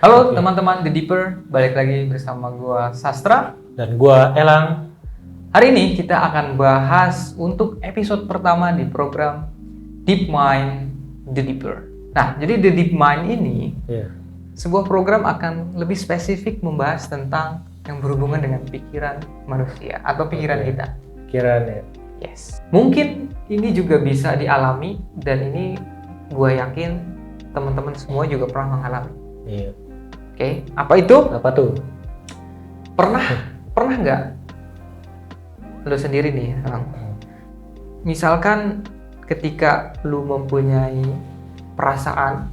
Halo teman-teman The Deeper, balik lagi bersama gua Sastra Dan gua Elang. Hari ini kita akan bahas untuk episode pertama di program Deep Mind The Deeper. Nah, jadi The Deep Mind ini sebuah program akan lebih spesifik membahas tentang yang berhubungan dengan pikiran manusia atau pikiran kita. Pikiran ya. Yes. Mungkin ini juga bisa dialami dan ini gua yakin teman-teman semua juga pernah mengalami. Iya. Oke, apa itu? Apa tuh? Pernah nggak lo sendiri nih, misalkan ketika lo mempunyai perasaan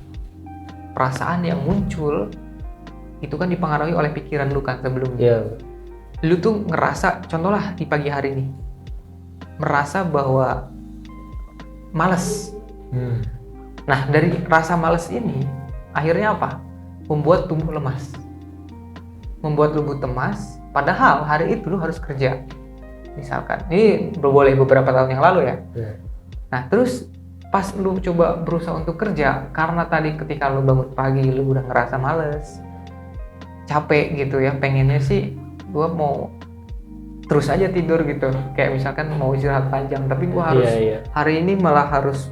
yang muncul itu kan dipengaruhi oleh pikiran lo kan sebelumnya. Iya. Lo tuh ngerasa, contohlah di pagi hari nih, merasa bahwa males. Nah, dari rasa males ini akhirnya apa? Membuat tubuh lemas, membuat tubuh lemas. Padahal hari itu lu harus kerja, misalkan. Ini boleh beberapa tahun yang lalu ya. Nah, terus pas lu coba berusaha untuk kerja, karena tadi ketika lu bangun pagi lu udah ngerasa males, capek gitu ya, pengennya sih gua mau terus aja tidur gitu. Kayak misalkan mau istirahat panjang, tapi gua harus hari ini malah harus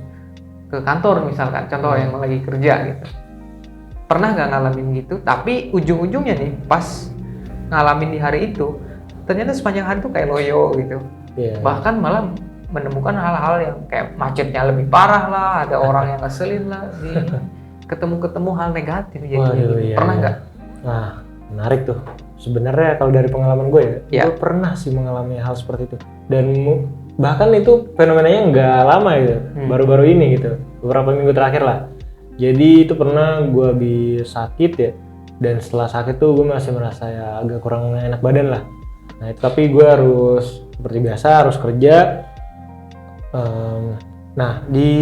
ke kantor misalkan. Contoh yang lagi kerja gitu. Pernah nggak ngalamin gitu, tapi ujung-ujungnya nih pas ngalamin di hari itu ternyata sepanjang hari tuh kayak loyo gitu. Bahkan malah menemukan hal-hal yang kayak macetnya lebih parah lah, ada orang yang ngeselin lah, ketemu hal negatif jadi. Pernah nggak? Nah, menarik tuh. Sebenarnya kalau dari pengalaman gue gue pernah sih mengalami hal seperti itu. Dan bahkan itu fenomenanya nggak lama gitu, baru-baru ini gitu, beberapa minggu terakhir lah. Jadi itu pernah gue habis sakit ya, dan setelah sakit tuh gue masih merasa ya agak kurang enak badan lah. Nah itu, tapi gue harus seperti biasa harus kerja. Nah di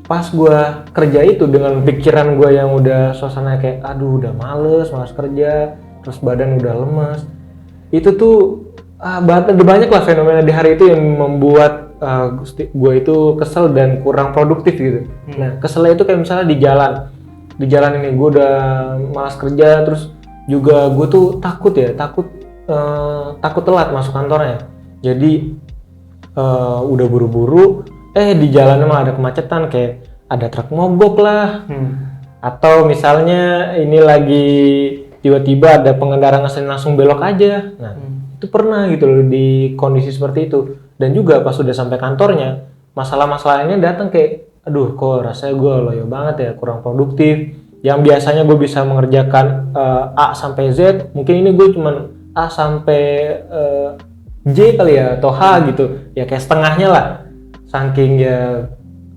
pas gue kerja itu dengan pikiran gue yang udah suasana kayak aduh udah males kerja, terus badan udah lemes, itu tuh banyak lah fenomena di hari itu yang membuat gue itu kesel dan kurang produktif gitu. Nah keselnya itu kayak misalnya di jalan ini gue udah malas kerja, terus juga gue tuh takut telat masuk kantornya. Jadi udah buru-buru, di jalan emang ada kemacetan, kayak ada truk mogok lah, atau misalnya ini lagi tiba-tiba ada pengendara ngeselin langsung belok aja. Nah itu pernah gitu loh di kondisi seperti itu. Dan juga pas udah sampai kantornya, masalah-masalahnya datang kayak aduh kok rasanya gue loyo banget ya, kurang produktif. Yang biasanya gue bisa mengerjakan A sampai Z, mungkin ini gue cuman A sampai J kali ya, atau H gitu ya, kayak setengahnya lah. Saking ya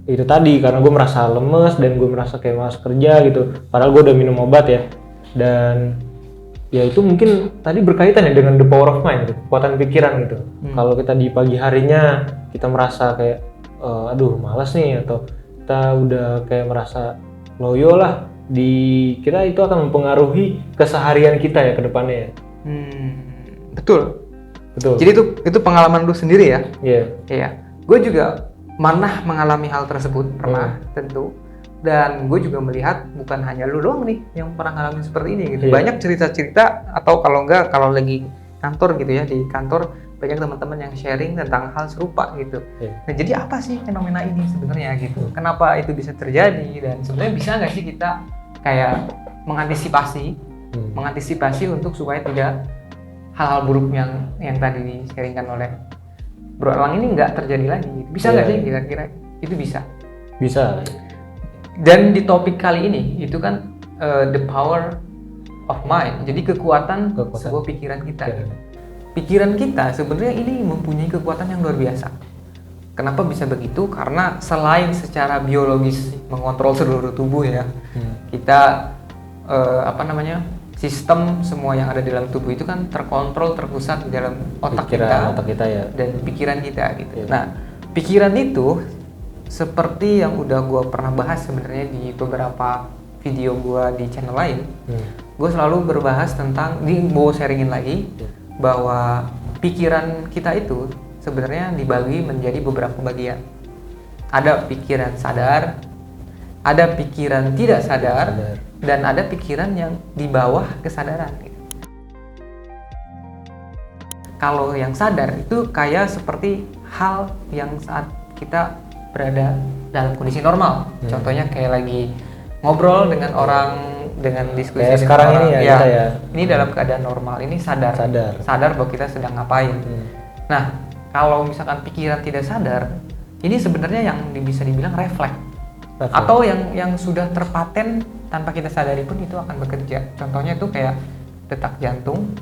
itu tadi, karena gue merasa lemes dan gue merasa kayak malas kerja gitu, padahal gue udah minum obat ya. Dan ya itu mungkin tadi berkaitan ya dengan the power of mind gitu, kekuatan pikiran gitu. Kalau kita di pagi harinya kita merasa kayak aduh malas nih, atau kita udah kayak merasa loyo lah, di kita itu akan mempengaruhi keseharian kita ya ke depannya ya. Betul. Jadi itu pengalaman lu sendiri ya? Iya. Gue juga pernah mengalami hal tersebut, pernah tentu. Dan gue juga melihat bukan hanya lu doang nih yang pernah ngalamin seperti ini gitu. Banyak cerita-cerita, atau kalau lagi kantor gitu ya, di kantor banyak teman-teman yang sharing tentang hal serupa gitu. Nah jadi apa sih fenomena ini sebenarnya gitu? Kenapa itu bisa terjadi, dan sebenarnya bisa nggak sih kita kayak mengantisipasi untuk supaya tidak hal-hal buruk yang tadi di-sharingkan oleh Bro Elang ini nggak terjadi lagi? Bisa nggak sih kira-kira itu bisa? Bisa. Dan di topik kali ini itu kan the power of mind. Jadi kekuatan sebuah pikiran kita. Pikiran kita sebenarnya ini mempunyai kekuatan yang luar biasa. Kenapa bisa begitu? Karena selain secara biologis mengontrol seluruh tubuh ya, kita sistem semua yang ada di dalam tubuh itu kan terkontrol, terpusat di dalam otak kita ya, dan pikiran kita gitu. Nah, pikiran itu seperti yang udah gue pernah bahas sebenarnya di beberapa video gue di channel lain, gue selalu berbahas tentang, gue sharingin lagi bahwa pikiran kita itu sebenarnya dibagi menjadi beberapa bagian. Ada pikiran sadar, ada pikiran tidak sadar, dan ada pikiran yang di bawah kesadaran gitu. Kalau yang sadar itu kayak seperti hal yang saat kita berada dalam kondisi normal. Contohnya kayak lagi ngobrol dengan orang, dengan diskusi kayak dengan sekarang orang. ini ya, kita ya. Ini dalam keadaan normal, ini sadar bahwa kita sedang ngapain. Nah, kalau misalkan pikiran tidak sadar, ini sebenarnya yang bisa dibilang refleks. Atau yang sudah terpaten tanpa kita sadari pun itu akan bekerja. Contohnya itu kayak detak jantung,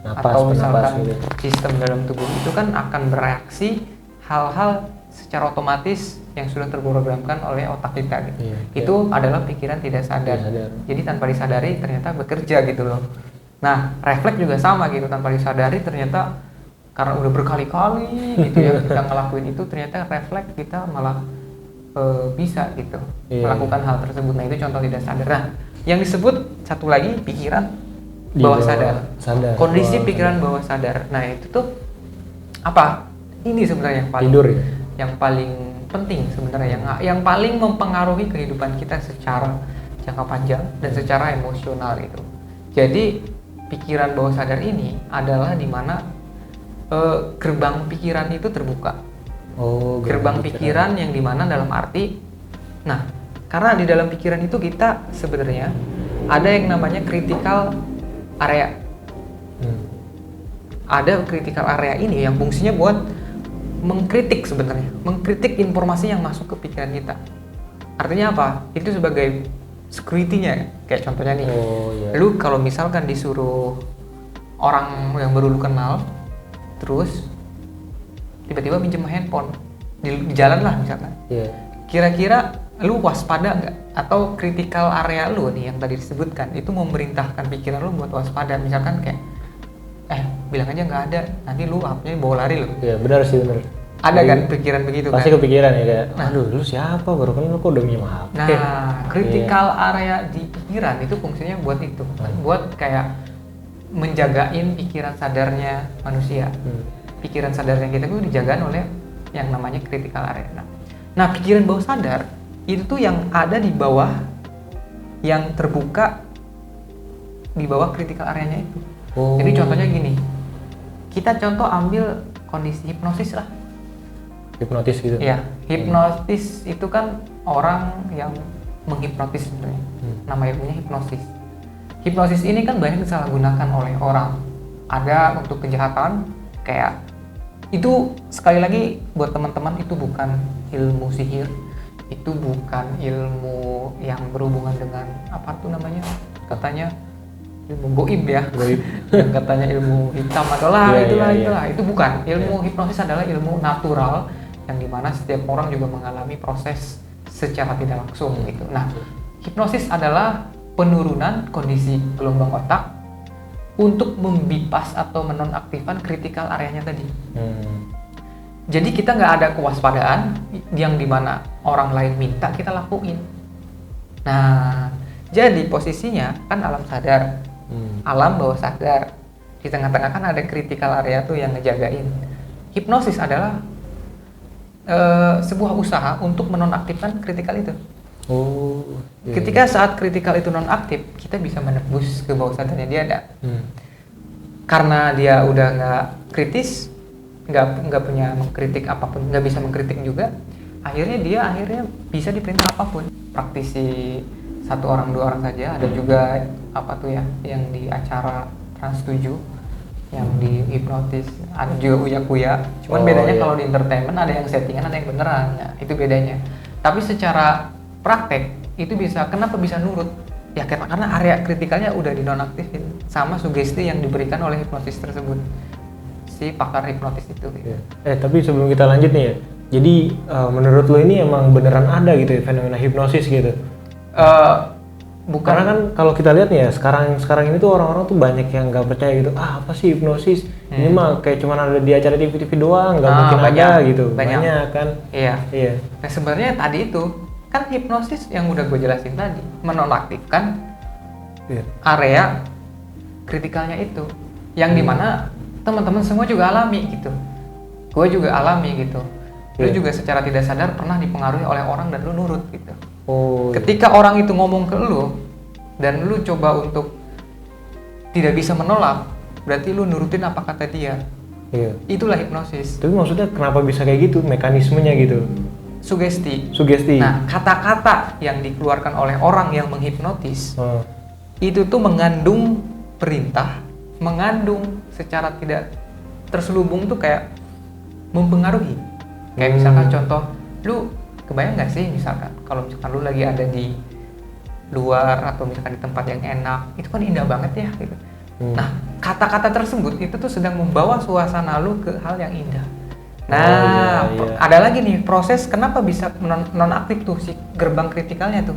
atau misalkan gitu. Sistem dalam tubuh itu kan akan bereaksi hal-hal secara otomatis yang sudah terprogramkan oleh otak kita gitu. Itu adalah pikiran tidak sadar. Jadi tanpa disadari ternyata bekerja gitu loh. Nah, refleks juga sama gitu, tanpa disadari ternyata karena udah berkali-kali gitu ya kita ngelakuin itu, ternyata refleks kita malah bisa gitu melakukan hal tersebut. Nah, itu contoh tidak sadar. Nah, yang disebut satu lagi pikiran bawah sadar. Kondisi pikiran bawah sadar. Nah, itu tuh apa? Ini sebenarnya yang paling tidur ya? Yang paling penting sebenarnya, yang paling mempengaruhi kehidupan kita secara jangka panjang dan secara emosional itu. Jadi pikiran bawah sadar ini adalah dimana gerbang pikiran itu terbuka. Gerbang pikiran yang dimana dalam arti, nah karena di dalam pikiran itu kita sebenarnya ada yang namanya critical area. Ada critical area ini yang fungsinya buat mengkritik sebenarnya, mengkritik informasi yang masuk ke pikiran kita. Artinya apa? Itu sebagai security-nya. Kayak contohnya nih, lu kalau misalkan disuruh orang yang baru lu kenal, terus tiba-tiba minjem handphone di jalan lah misalkan. Kira-kira lu waspada nggak? Atau critical area lu nih yang tadi disebutkan itu memerintahkan pikiran lu buat waspada, misalkan kayak bilang aja nggak ada, nanti lu HP-nya bawa lari lu. Iya benar sih, benar. Ada kan pikiran begitu pasti kan? Kepikiran ya kayak, aduh lu siapa, baru kenal kok udah minjem HP. Nah, critical area di pikiran itu fungsinya buat itu, buat kayak menjagain pikiran sadarnya manusia. Pikiran sadarnya kita itu dijaga oleh yang namanya critical area. Nah, pikiran bawah sadar itu tuh yang ada di bawah, yang terbuka di bawah critical area-nya itu. Jadi contohnya gini, kita contoh ambil kondisi hipnosis lah. Hipnotis gitu? Iya, hipnotis itu kan orang yang menghipnotis sebenarnya. Nama ilmunya hipnosis. Hipnosis ini kan banyak disalahgunakan oleh orang. Ada untuk kejahatan, kayak itu sekali lagi buat teman-teman, itu bukan ilmu sihir, itu bukan ilmu yang berhubungan dengan apa tuh namanya, katanya ilmu goib ya, yang katanya ilmu hitam adalah itulah. Itu bukan. Ilmu hipnosis adalah ilmu natural yang dimana setiap orang juga mengalami proses secara tidak langsung gitu. Nah, hipnosis adalah penurunan kondisi gelombang otak untuk membipas atau menonaktifkan critical area-nya tadi. Jadi kita nggak ada kewaspadaan yang dimana orang lain minta kita lakuin. Nah, jadi posisinya kan alam sadar, alam bawah sadar. Di tengah-tengah kan ada critical area tuh yang ngejagain. Hipnosis adalah sebuah usaha untuk menonaktifkan critical itu. Ketika saat critical itu nonaktif, kita bisa menembus ke bawah sadarnya dia ada. Karena dia udah nggak kritis, nggak punya mengkritik apapun, nggak bisa mengkritik juga, akhirnya dia bisa diperintah apapun. Praktisi 1 orang 2 orang saja, ada juga apa tuh ya yang di acara Trans 7 yang di hipnotis, ada juga uya-kuya. Cuman bedanya kalau di entertainment ada yang settingan, ada yang beneran. Nah, itu bedanya. Tapi secara praktek itu kenapa bisa nurut? Ya karena area kritikalnya udah dinonaktifin sama sugesti yang diberikan oleh hipnotis tersebut, si pakar hipnotis itu gitu. Tapi sebelum kita lanjut nih ya, jadi menurut lo ini emang beneran ada gitu ya fenomena hipnosis gitu? Bukan. Karena kan kalau kita lihat nih ya, sekarang ini tuh orang-orang tuh banyak yang nggak percaya gitu, apa sih hipnosis? Ini mah kayak cuma ada di acara TV doang, nggak mungkin ada gitu. Banyak kan? Iya. Nah, sebenarnya tadi itu kan hipnosis yang udah gue jelasin tadi, menonaktifkan area kritikalnya itu, yang dimana teman-teman semua juga alami gitu. Gue juga alami gitu. Lu juga secara tidak sadar pernah dipengaruhi oleh orang dan lu nurut gitu. Oh. Ketika orang itu ngomong ke lu dan lu coba untuk tidak bisa menolak, berarti lu nurutin apa kata dia. Iya. Itulah hipnosis. Tapi maksudnya kenapa bisa kayak gitu? Mekanismenya gitu. Sugesti. Sugesti. Nah, kata-kata yang dikeluarkan oleh orang yang menghipnotis itu tuh mengandung perintah, mengandung secara tidak terselubung tuh kayak mempengaruhi. Kayak misalkan contoh, lu kebayang nggak sih misalkan kalau misalkan lu lagi ada di luar atau misalkan di tempat yang enak, itu kan indah banget ya gitu. Nah, kata-kata tersebut itu tuh sedang membawa suasana lu ke hal yang indah. Nah, ada lagi nih proses kenapa bisa nonaktif tuh si gerbang kritikalnya tuh.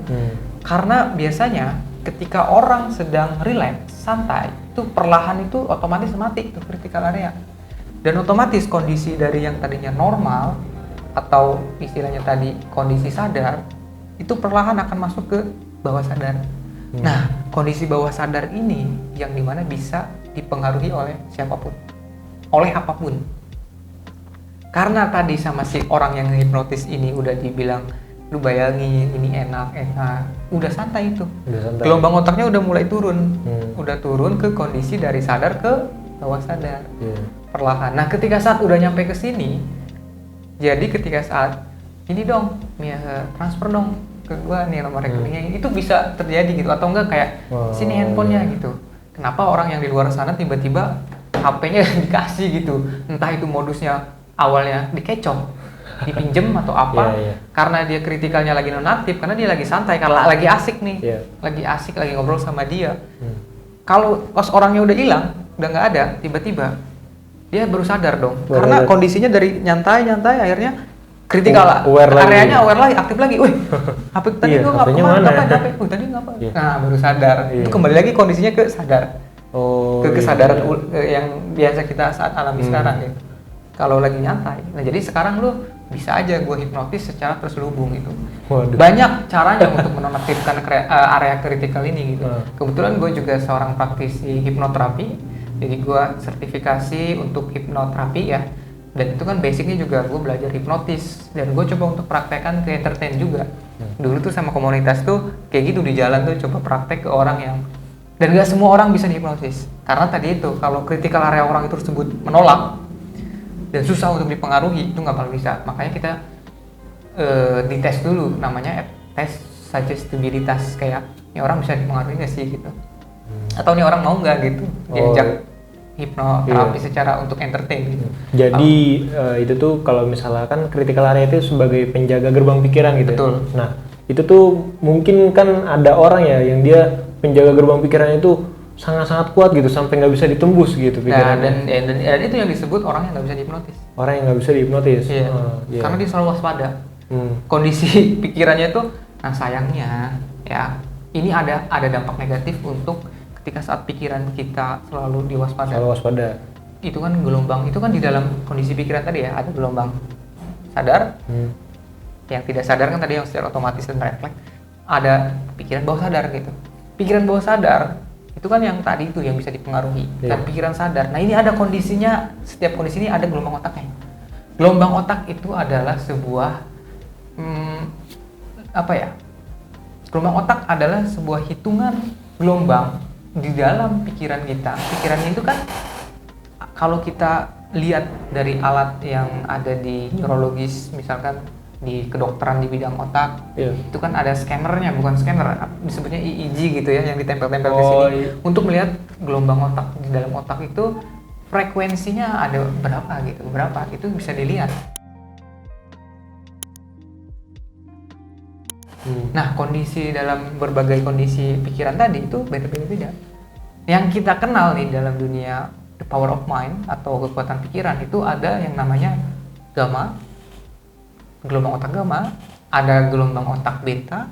Karena biasanya ketika orang sedang rileks, santai, itu perlahan itu otomatis mati tuh critical area. Dan otomatis kondisi dari yang tadinya normal atau istilahnya tadi kondisi sadar itu perlahan akan masuk ke bawah sadar. Nah, kondisi bawah sadar ini yang dimana bisa dipengaruhi oleh siapapun, oleh apapun. Karena tadi sama si orang yang hipnotis ini udah dibilang, lu bayangin ini enak, udah santai itu. Gelombang otaknya udah mulai turun, udah turun ke kondisi dari sadar ke bawah sadar, perlahan. Nah, ketika saat udah nyampe ke sini, jadi ketika saat ini dong, transfer dong ke gua nih nomor rekeningnya, itu bisa terjadi gitu, atau enggak kayak sini handphonenya gitu. Kenapa orang yang di luar sana tiba-tiba HP-nya dikasih gitu, entah itu modusnya awalnya dikecoh, dipinjem atau apa, karena dia kritikalnya lagi nonaktif, karena dia lagi santai, karena lagi asik nih, lagi asik, lagi ngobrol sama dia. Kalau pas orangnya udah hilang, udah nggak ada, tiba-tiba dia baru sadar dong, karena kondisinya dari nyantai akhirnya kritikal areanya aware lagi, aktif lagi. Wih, HP tadi gua ngapain? Tadi ngapain? Nah, baru sadar. Itu kembali lagi kondisinya ke sadar. Ke kesadaran yang biasa kita saat alami sekarang gitu. Kalau lagi nyantai. Nah, jadi sekarang lu bisa aja gue hipnotis secara terselubung gitu. Banyak caranya untuk menonaktifkan area kritikal ini gitu. Kebetulan gue juga seorang praktisi hipnoterapi. Jadi gue sertifikasi untuk hipnoterapi ya. Dan itu kan basicnya juga gue belajar hipnotis, dan gue coba untuk praktekkan ke entertain juga. Dulu tuh sama komunitas tuh kayak gitu, di jalan tuh coba praktek ke orang yang, dan gak semua orang bisa dihipnotis karena tadi itu kalau critical area orang itu tersebut menolak dan susah untuk dipengaruhi, itu nggak bakal bisa. Makanya kita dites dulu, namanya tes suggestibilitas, kayak ini orang bisa dipengaruhi nggak sih gitu, atau ini orang mau nggak gitu diajak hipnoterapi secara untuk entertain gitu. Jadi itu tuh kalau misalkan critical area itu sebagai penjaga gerbang pikiran gitu. Betul. Ya? Nah, itu tuh mungkin kan ada orang ya yang dia penjaga gerbang pikirannya itu sangat-sangat kuat gitu sampai nggak bisa ditembus gitu pikirannya. Nah, dan itu yang disebut orang yang nggak bisa dihipnotis. Orang yang nggak bisa dihipnotis. Iya. Karena dia selalu waspada. Kondisi pikirannya itu, nah sayangnya ya ini ada dampak negatif untuk ketika saat pikiran kita selalu diwaspada. Selalu waspada. Itu kan gelombang, itu kan di dalam kondisi pikiran tadi ya, ada gelombang sadar, yang tidak sadar kan tadi yang secara otomatis dan refleks, ada pikiran bawah sadar gitu. Pikiran bawah sadar itu kan yang tadi itu yang bisa dipengaruhi, dan pikiran sadar. Nah, ini ada kondisinya, setiap kondisi ini ada gelombang otaknya. Gelombang otak itu adalah sebuah gelombang otak adalah sebuah hitungan gelombang di dalam pikiran kita. Pikirannya itu kan kalau kita lihat dari alat yang ada di neurologis, misalkan di kedokteran di bidang otak, itu kan ada scannernya, bukan scanner, disebutnya EEG gitu ya, yang ditempel-tempel ke sini untuk melihat gelombang otak di dalam otak itu frekuensinya ada berapa itu bisa dilihat. Nah, kondisi dalam berbagai kondisi pikiran tadi itu beda-beda. Yang kita kenal nih dalam dunia the power of mind atau kekuatan pikiran itu ada yang namanya gamma, gelombang otak gamma, ada gelombang otak beta,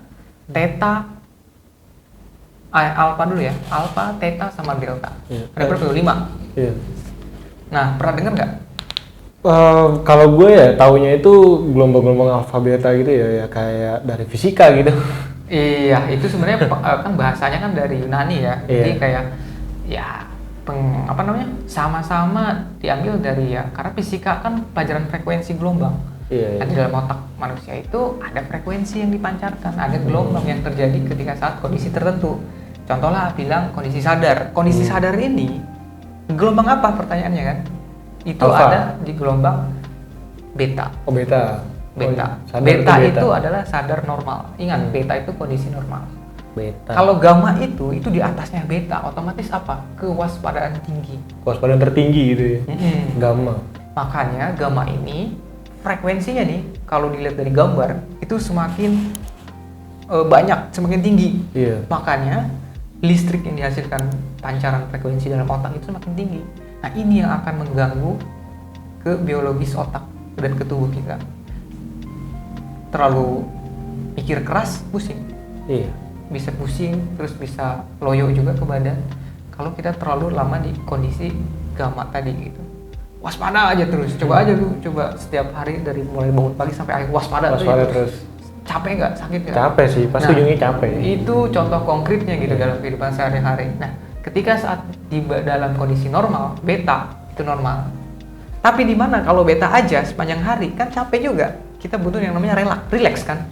theta, alpha dulu ya, alpha, theta sama delta. Ada berapa? 5. Nah, pernah dengar nggak? Kalau gue ya taunya itu gelombang-gelombang alfa beta gitu ya kayak dari fisika gitu. Iya, itu sebenarnya kan bahasanya kan dari Yunani ya. Jadi kayak ya sama-sama diambil dari ya, karena fisika kan pelajaran frekuensi gelombang. Iya. Nah, di dalam otak manusia itu ada frekuensi yang dipancarkan, ada gelombang yang terjadi ketika saat kondisi tertentu. Contohlah bilang kondisi sadar. Kondisi sadar ini gelombang apa pertanyaannya kan? Itu Alpha. ada di gelombang beta. Oh, beta. Beta. Oh, Beta sadar itu adalah sadar normal. Ingat, beta itu kondisi normal. beta. Kalau gamma itu di atasnya beta, otomatis apa? Kewaspadaan tinggi. Kewaspadaan tertinggi gitu ya. Gamma. Makanya gamma ini frekuensinya nih, kalau dilihat dari gambar itu semakin banyak, semakin tinggi. Iya. Makanya listrik yang dihasilkan pancaran frekuensi dalam otak itu semakin tinggi. Nah, ini yang akan mengganggu ke biologis otak dan ke tubuh kita. Terlalu pikir keras, pusing. Iya. Bisa pusing, terus bisa loyo juga ke badan kalau kita terlalu lama di kondisi gamma tadi gitu. Waspada aja terus, coba aja lu, coba setiap hari dari mulai bangun pagi sampai akhir waspada terus. Capek nggak? Sakit nggak? Capek sih, pasti ujungnya capek. Itu contoh konkretnya gitu dalam kehidupan sehari-hari. Nah, ketika saat di dalam kondisi normal, beta itu normal. Tapi di mana kalau beta aja sepanjang hari kan capek juga. Kita butuh yang namanya relax kan,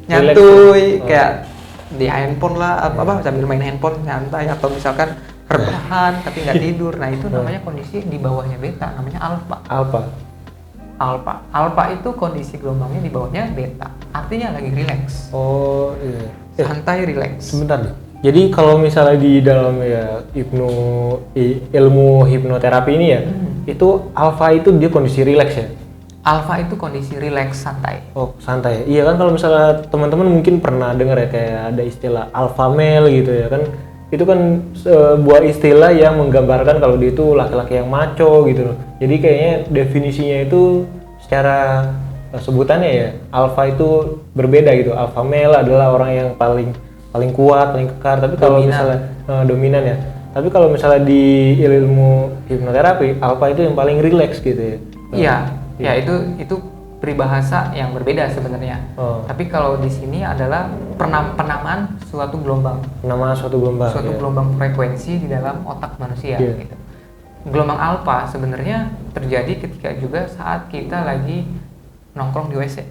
nyantuy kayak di handphone lah apa sambil main handphone nyantai, atau misalkan rebahan tapi nggak tidur. Nah, itu namanya kondisi di bawahnya beta, namanya alpha itu kondisi gelombangnya di bawahnya beta, artinya lagi relax. Oh iya. Santai, relax. Sebentar deh. Jadi kalau misalnya di dalam ya ilmu hipnoterapi ini ya, itu alpha itu dia kondisi relax ya. Alpha itu kondisi relax, santai. Oh, santai. Iya kan, kalau misalnya teman-teman mungkin pernah dengar ya kayak ada istilah alpha male gitu ya kan. Itu kan sebuah istilah yang menggambarkan kalau dia itu laki-laki yang macho gitu loh. Jadi kayaknya definisinya itu secara sebutannya ya, alpha itu berbeda gitu. Alpha male adalah orang yang paling kuat, paling kekar. Tapi kalau misalnya dominan ya. Tapi kalau misalnya di ilmu hipnoterapi, alpha itu yang paling relax gitu ya. Iya. Ya, itu peribahasa yang berbeda sebenarnya. Tapi kalau di sini adalah penamaan suatu gelombang. Suatu gelombang frekuensi di dalam otak manusia. Gitu. Gelombang alfa sebenarnya terjadi ketika juga saat kita lagi nongkrong di WC.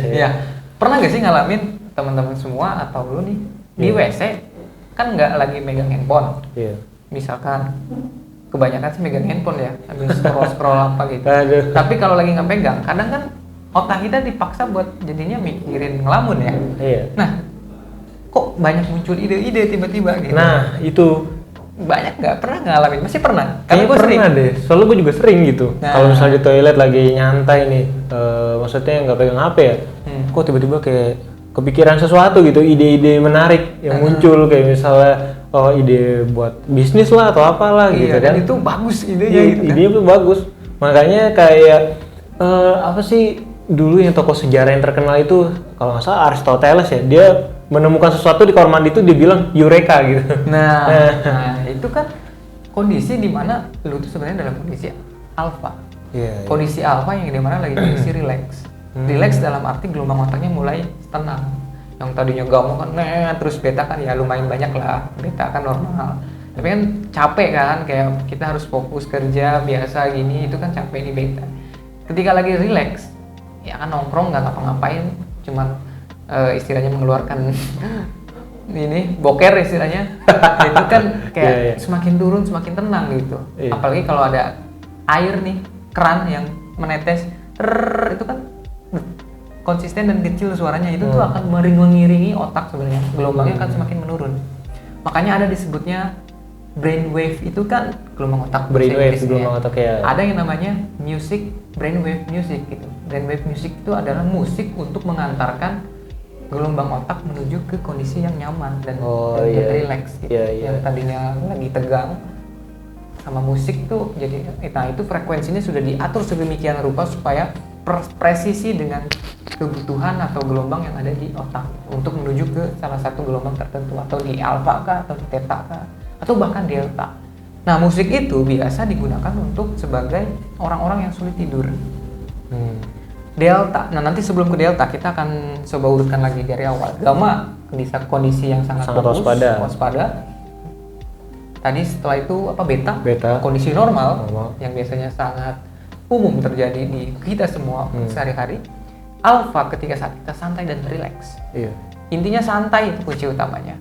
Iya. Pernah nggak sih ngalamin teman-teman semua atau lu nih di WC kan nggak lagi megang handphone? Iya. Misalkan kebanyakan sih megang handphone ya, sambil scroll apa gitu. Aduh. Tapi kalau lagi nggak pegang, kadang kan otak kita dipaksa buat jadinya mikirin ngelamun ya. Iya. Nah, kok banyak muncul ide-ide tiba-tiba gitu. Nah, itu banyak nggak pernah ngalamin? Masih pernah? Kayaknya gue pernah deh, soalnya gue juga sering gitu. Nah. Kalau misalnya di toilet lagi nyantai nih, maksudnya nggak pegang HP ya, kok tiba-tiba kayak kepikiran sesuatu gitu, ide-ide menarik yang muncul, kayak misalnya ide buat bisnis lah atau apalah gitu kan. Dan itu bagus idenya gitu kan. Idenya tuh bagus. Makanya kayak apa sih dulu yang tokoh sejarah yang terkenal itu, kalau nggak salah Aristoteles ya, dia menemukan sesuatu di kamar mandi itu dia bilang eureka gitu. Nah, itu kan kondisi di mana lu tuh sebenarnya dalam kondisi alpha. Yeah. Kondisi alpha yang di mana lagi kondisi relax. Relax dalam arti gelombang otaknya mulai tenang. Yang tadinya gamma kan terus beta kan ya lumayan banyak lah, beta kan normal. Tapi kan capek kan, kayak kita harus fokus kerja biasa gini, itu kan capek di beta. Ketika lagi relax, ya kan nongkrong nggak ngapa-ngapain, cuman istilahnya mengeluarkan ini boker istilahnya. Itu kan kayak semakin turun semakin tenang gitu. Apalagi kalau ada air nih, keran yang menetes, itu kan konsisten dan kecil suaranya, itu tuh akan mengiringi otak sebenarnya, gelombangnya akan semakin menurun. Makanya ada disebutnya brainwave, itu kan gelombang otak. Brainwave gelombang otak ya. Ada yang namanya music, brainwave music gitu. Brainwave music itu adalah musik untuk mengantarkan gelombang otak menuju ke kondisi yang nyaman dan relax gitu. Yang tadinya lagi tegang sama musik tuh jadi, nah itu frekuensinya sudah diatur sedemikian rupa supaya presisi dengan kebutuhan atau gelombang yang ada di otak untuk menuju ke salah satu gelombang tertentu, atau di alfa kah, atau di theta kah, atau bahkan delta. Nah, musik itu biasa digunakan untuk sebagai orang-orang yang sulit tidur. Delta. Nah, nanti sebelum ke delta kita akan coba urutkan lagi dari awal. Gamma kondisi yang sangat bagus, waspada. Tadi setelah itu apa, beta. Kondisi normal yang biasanya sangat umum terjadi di kita semua sehari-hari. Alpha ketika saat kita santai dan rileks. Iya. Intinya santai itu kunci utamanya.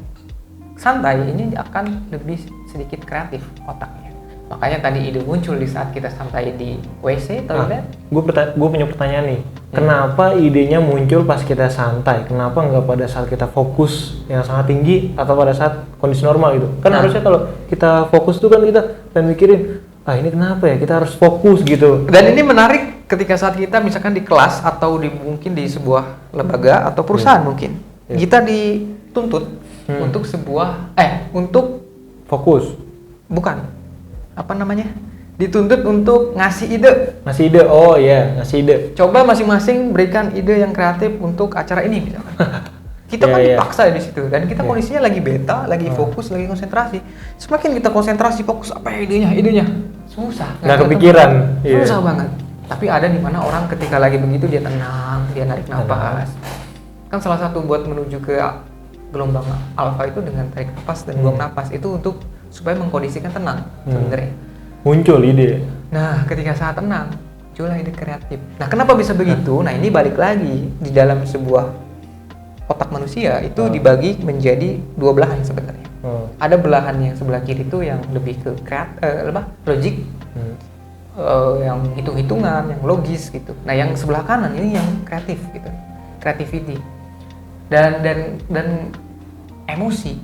Santai ini akan lebih sedikit kreatif otaknya. Makanya tadi ide muncul di saat kita santai di WC, toilet. Gue punya pertanyaan nih. Kenapa idenya muncul pas kita santai? Kenapa nggak pada saat kita fokus yang sangat tinggi atau pada saat kondisi normal gitu? Kan harusnya kalau kita fokus tuh kan kita mikirin, ini kenapa ya? Kita harus fokus gitu. Dan ini menarik ketika saat kita misalkan di kelas atau mungkin di sebuah lembaga atau perusahaan mungkin. Kita dituntut untuk untuk fokus. Bukan. Apa namanya? Dituntut untuk ngasih ide. Ngasih ide. Oh iya, ngasih ide. Coba masing-masing berikan ide yang kreatif untuk acara ini misalkan. Kita kan dipaksa di situ dan kita kondisinya lagi beta, lagi fokus, lagi konsentrasi. Semakin kita konsentrasi fokus apa ya idenya susah. Nggak kepikiran. Susah banget. Tapi ada di mana orang ketika lagi begitu dia tenang, dia narik nafas. Kan salah satu buat menuju ke gelombang alfa itu dengan tarik nafas dan buang nafas itu untuk supaya mengkondisikan tenang sebenarnya. Muncul ide. Nah, ketika saat tenang, muncullah ide kreatif. Nah, kenapa bisa begitu? Nah, ini balik lagi di dalam sebuah otak manusia itu dibagi menjadi dua belahan sebenarnya. Ada belahan yang sebelah kiri itu yang lebih ke logik. Yang hitung-hitungan, yang logis gitu. Nah, yang sebelah kanan ini yang kreatif gitu, creativity dan emosi.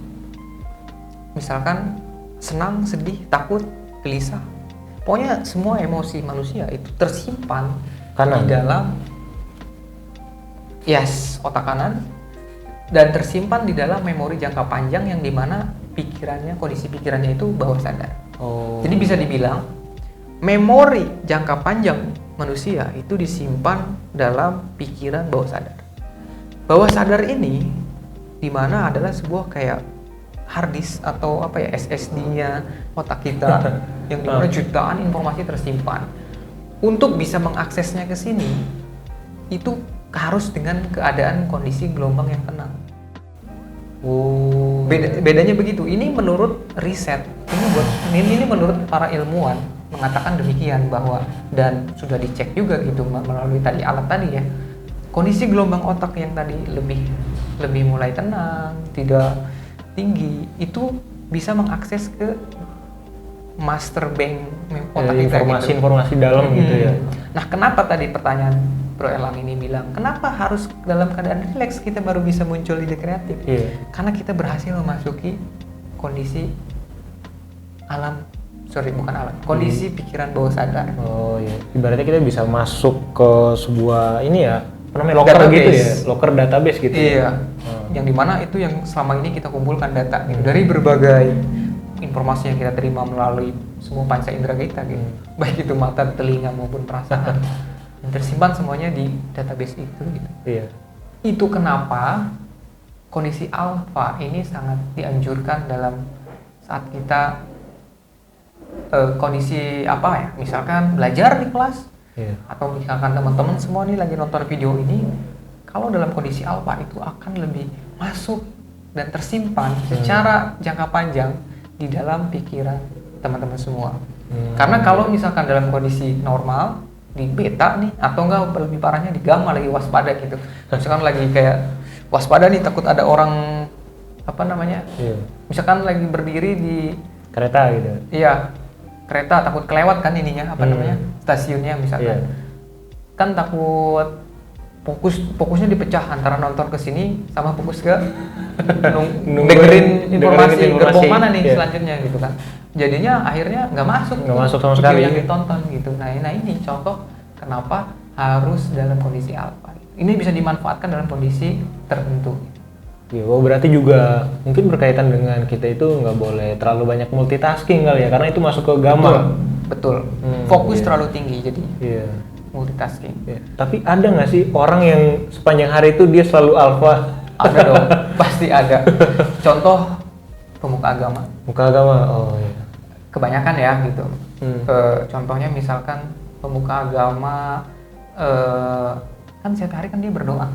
Misalkan senang, sedih, takut, gelisah. Pokoknya semua emosi manusia itu tersimpan di dalam otak kanan dan tersimpan di dalam memori jangka panjang yang dimana kondisi pikirannya itu bawah sadar. Jadi bisa dibilang memori jangka panjang manusia itu disimpan dalam pikiran bawah sadar. Bawah sadar ini dimana adalah sebuah kayak hard disk atau SSD-nya otak kita yang dimana jutaan informasi tersimpan. Untuk bisa mengaksesnya ke sini itu harus dengan keadaan kondisi gelombang yang tenang. Bedanya begitu. Ini menurut riset. Ini menurut para ilmuwan mengatakan demikian bahwa dan sudah dicek juga gitu melalui tadi alat tadi ya. Kondisi gelombang otak yang tadi lebih mulai tenang, tidak tinggi, itu bisa mengakses ke master bank otak kita informasi dalam gitu ya. Nah, kenapa tadi pertanyaan Bro Elang ini bilang, kenapa harus dalam keadaan rileks kita baru bisa muncul ide kreatif? Karena kita berhasil memasuki kondisi kondisi pikiran bawah sadar. Ibaratnya kita bisa masuk ke sebuah locker database. Gitu ya, locker database gitu. Yang dimana itu yang selama ini kita kumpulkan data gitu, dari berbagai informasi yang kita terima melalui semua panca indera kita gitu, baik itu mata, telinga maupun perasaan, yang tersimpan semuanya di database itu gitu. Itu kenapa kondisi alfa ini sangat dianjurkan dalam saat kita kondisi misalkan belajar di kelas, atau misalkan teman-teman semua nih lagi nonton video ini, kalau dalam kondisi alfa itu akan lebih masuk dan tersimpan secara jangka panjang di dalam pikiran teman-teman semua. Karena kalau misalkan dalam kondisi normal di beta nih, atau enggak lebih parahnya di gamma lagi waspada gitu, misalkan lagi kayak waspada nih takut ada orang misalkan lagi berdiri di kereta gitu. Kereta takut kelewat kan stasiunnya misalkan. Kan takut fokusnya dipecah antara nonton ke sini sama fokus ke dengerin informasi gerbong mana nih selanjutnya gitu kan. Jadinya akhirnya nggak masuk sama sekali yang ditonton gitu. Nah ini contoh kenapa harus dalam kondisi alfa. Ini bisa dimanfaatkan dalam kondisi tertentu. Berarti juga mungkin berkaitan dengan kita itu nggak boleh terlalu banyak multitasking kali ya, karena itu masuk ke gamma. Betul. Fokus terlalu tinggi jadi multitasking. Tapi ada nggak sih orang yang sepanjang hari itu dia selalu alfa? Ada dong, pasti ada. Contoh pemuka agama. Kebanyakan ya gitu. Contohnya misalkan pemuka agama kan setiap hari kan dia berdoa.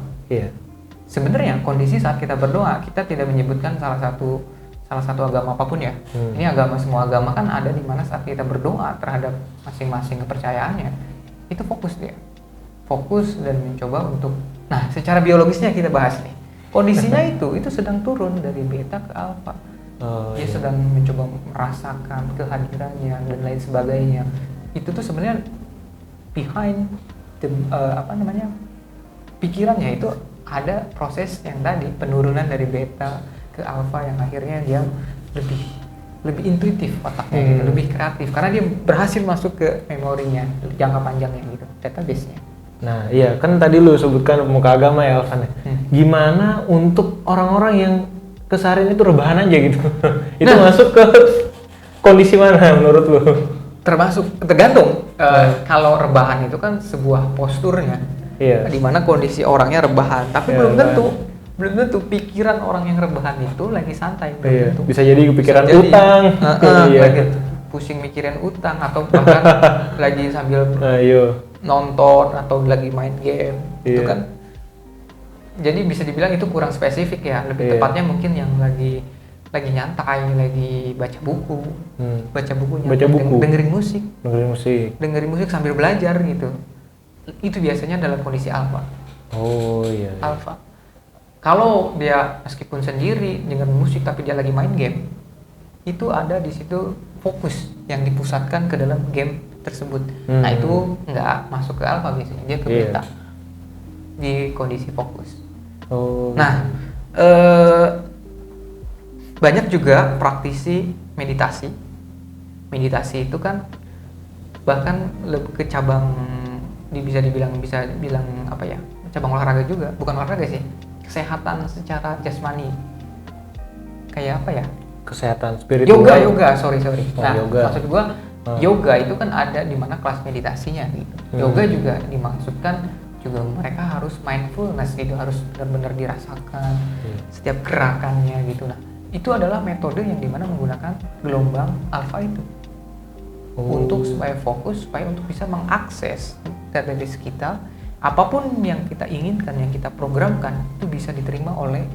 Sebenarnya kondisi saat kita berdoa, kita tidak menyebutkan salah satu agama apapun ya. Ini semua agama kan ada di mana saat kita berdoa terhadap masing-masing kepercayaannya, itu fokus dia. Fokus dan mencoba untuk, nah secara biologisnya kita bahas nih. Kondisinya itu sedang turun dari beta ke alfa. Dia sedang mencoba merasakan kehadirannya dan lain sebagainya. Itu tuh sebenarnya behind the, pikirannya itu ada proses yang tadi penurunan dari beta ke alfa yang akhirnya dia lebih intuitif otaknya gitu, lebih kreatif karena dia berhasil masuk ke memorinya jangka panjangnya gitu, database-nya. Nah iya kan tadi lu sebutkan pemuka agama ya Alvan ya. Gimana untuk orang-orang yang keseharian itu rebahan aja gitu? Itu masuk ke kondisi mana menurut lu? Tergantung. Kalau rebahan itu kan sebuah posturnya, di mana kondisi orangnya rebahan, tapi belum tentu pikiran orang yang rebahan itu lagi santai. Tentu. Bisa jadi kepikiran utang, lagi pusing mikirin utang atau bahkan lagi sambil nonton atau lagi main game, itu kan. Jadi bisa dibilang itu kurang spesifik ya. Lebih tepatnya mungkin yang lagi nyantai, lagi baca buku, dengerin musik sambil belajar gitu. Itu biasanya dalam kondisi alfa. Alfa. Kalau dia meskipun sendiri dengan musik tapi dia lagi main game, itu ada di situ fokus yang dipusatkan ke dalam game tersebut. Nah itu nggak masuk ke alfa biasanya, dia ke beta di kondisi fokus. Nah banyak juga praktisi meditasi. Meditasi itu kan bahkan lebih ke cabang bisa dibilang apa ya, cabang olahraga juga, bukan olahraga sih, kesehatan secara jasmani, kayak apa ya, kesehatan spiritual, yoga sorry. Yoga. Maksud gua yoga itu kan ada di mana kelas meditasinya gitu. Yoga juga dimaksudkan juga mereka harus mindfulness gitu, harus benar-benar dirasakan setiap gerakannya gitu. Nah itu adalah metode yang dimana menggunakan gelombang alfa itu untuk supaya fokus, supaya untuk bisa mengakses database kita, apapun yang kita inginkan, yang kita programkan itu bisa diterima oleh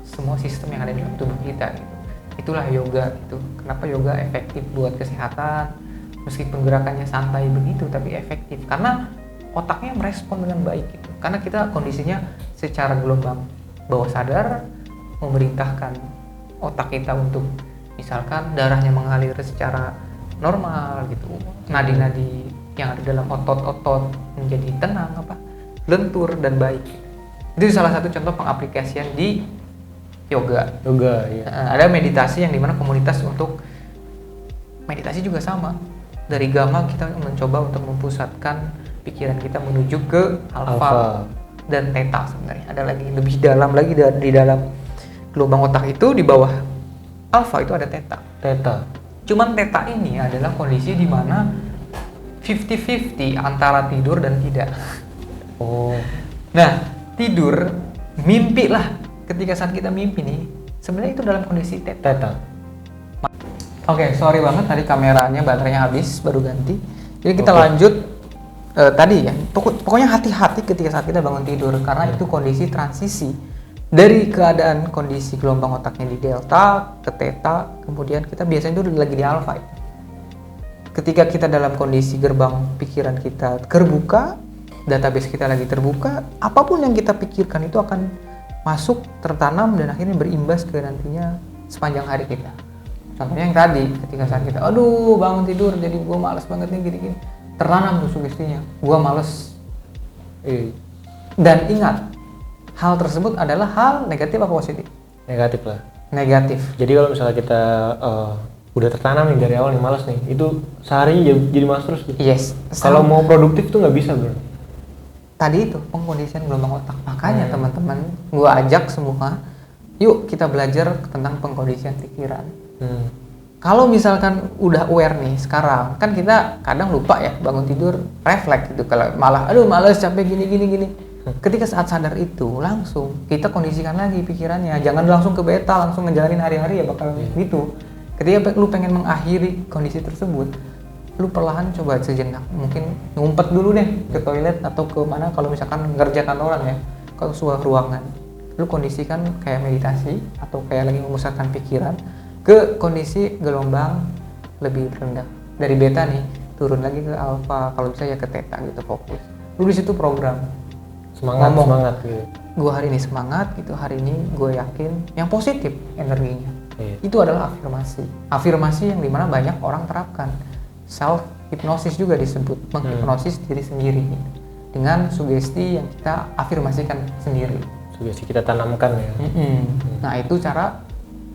semua sistem yang ada di dalam tubuh kita gitu. Itulah yoga itu. Kenapa yoga efektif buat kesehatan, meskipun gerakannya santai begitu tapi efektif karena otaknya merespon dengan baik gitu. Karena kita kondisinya secara gelombang bawah sadar memerintahkan otak kita untuk misalkan darahnya mengalir secara normal gitu, nadi-nadi yang ada dalam otot-otot menjadi tenang, lentur dan baik. Itu salah satu contoh pengaplikasian di yoga. Ada meditasi yang dimana komunitas untuk meditasi juga sama. Dari gamma kita mencoba untuk mempusatkan pikiran kita menuju ke alfa dan theta sebenarnya. Ada lagi lebih dalam lagi di dalam gelombang otak itu, di bawah alfa itu ada theta. Cuman theta ini adalah kondisi di mana 50-50 antara tidur dan tidak. Nah, tidur, mimpi lah. Ketika saat kita mimpi nih, sebenarnya itu dalam kondisi theta. Oke, sorry banget tadi kameranya baterainya habis, baru ganti. Jadi kita lanjut tadi ya. Pokoknya hati-hati ketika saat kita bangun tidur karena itu kondisi transisi dari keadaan kondisi gelombang otaknya di delta ke theta, kemudian kita biasanya itu lagi di alfa. Ketika kita dalam kondisi gerbang pikiran kita terbuka, database kita lagi terbuka, apapun yang kita pikirkan itu akan masuk, tertanam dan akhirnya berimbas ke nantinya sepanjang hari kita. Contohnya yang tadi, ketika saat kita bangun tidur jadi gua malas banget nih gini-gini, tertanam tuh sugestinya, gua males. Dan ingat, hal tersebut adalah hal negatif apa positif? Negatif lah. Negatif. Jadi kalau misalnya kita udah tertanam nih dari awal nih malas nih, itu seharinya jadi malas terus gitu. Yes. Kalau mau produktif tuh nggak bisa bro. Tadi itu pengkondisian gelombang otak. Makanya teman-teman, gua ajak semua, yuk kita belajar tentang pengkondisian pikiran. Kalau misalkan udah aware nih sekarang, kan kita kadang lupa ya bangun tidur refleks gitu, kalau malah males capek gini. Ketika saat sadar itu langsung kita kondisikan lagi pikirannya, jangan langsung ke beta langsung ngejalanin hari-hari ya bakal gitu. Ketika lu pengen mengakhiri kondisi tersebut, lu perlahan coba sejenak, mungkin ngumpet dulu deh ke toilet atau ke mana kalau misalkan ngerjakan orang ya, ke sebuah ruangan. Lu kondisikan kayak meditasi atau kayak lagi memusatkan pikiran ke kondisi gelombang lebih rendah. Dari beta nih, turun lagi ke alpha, kalau bisa ya ke theta gitu, fokus. Lu di situ program semangat gitu. Gue hari ini semangat gitu, hari ini gue yakin, yang positif energinya. Itu adalah afirmasi yang dimana banyak orang terapkan. Self hipnosis juga disebut, menghipnosis diri sendiri dengan sugesti yang kita afirmasikan sendiri. Sugesti kita tanamkan ya. Nah itu cara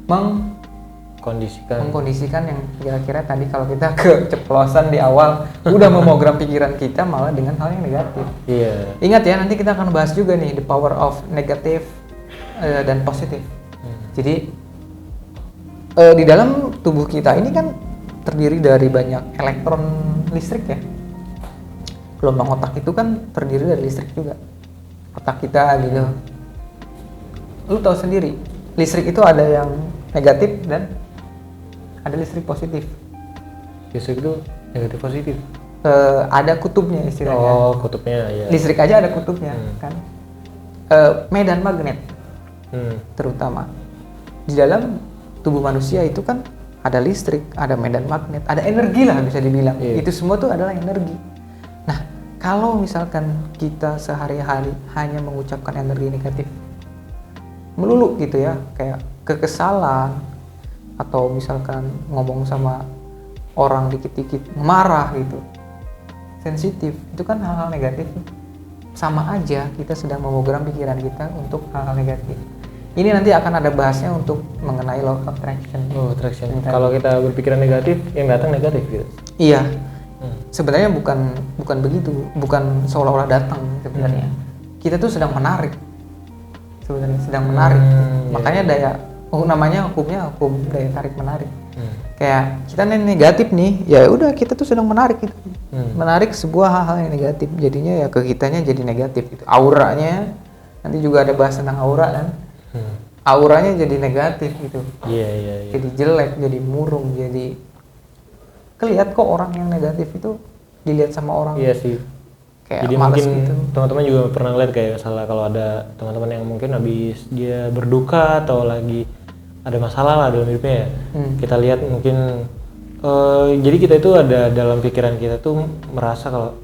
mengkondisikan yang kira-kira tadi kalau kita keceplosan di awal udah memogram pikiran kita malah dengan hal yang negatif. Ingat ya, nanti kita akan bahas juga nih the power of negatif dan positif. Jadi di dalam tubuh kita ini kan terdiri dari banyak elektron listrik ya. Gelombang otak itu kan terdiri dari listrik juga. Otak kita gitu. Lu tahu sendiri, listrik itu ada yang negatif dan ada listrik positif. Listrik itu negatif positif? Ada kutubnya istilahnya. Oh, kutubnya ya. Listrik aja ada kutubnya kan. Medan magnet terutama di dalam tubuh manusia itu kan ada listrik, ada medan magnet, ada energi lah bisa dibilang. Itu semua tuh adalah energi. Nah, kalau misalkan kita sehari-hari hanya mengucapkan energi negatif melulu gitu ya, kayak kekesalan atau misalkan ngomong sama orang dikit-dikit marah gitu, sensitif, itu kan hal-hal negatif. Sama aja kita sedang memogram pikiran kita untuk hal-hal negatif. Ini nanti akan ada bahasnya untuk mengenai law of attraction. Attraction. Kalau kita berpikiran negatif, yang datang negatif gitu. Iya. Sebenarnya bukan begitu, bukan seolah-olah datang sebenarnya. Kita tuh sedang menarik. Sebenarnya sedang menarik. Makanya namanya hukumnya hukum daya tarik menarik. Kayak kita negatif nih, ya udah kita tuh sedang menarik gitu. Menarik sebuah hal-hal yang negatif. Jadinya ya ke kitanya jadi negatif gitu. Auranya nanti juga ada bahas tentang aura kan. Auranya jadi negatif gitu. Iya. Jadi jelek, jadi murung, jadi kelihat kok orang yang negatif itu dilihat sama orang. Iya sih. Kayak jadi malas mungkin gitu. Teman-teman juga pernah lihat kayak misalnya kalau ada teman-teman yang mungkin habis dia berduka atau lagi ada masalah lah dalam hidupnya ya. Kita lihat mungkin jadi kita itu ada dalam pikiran kita tuh merasa kalau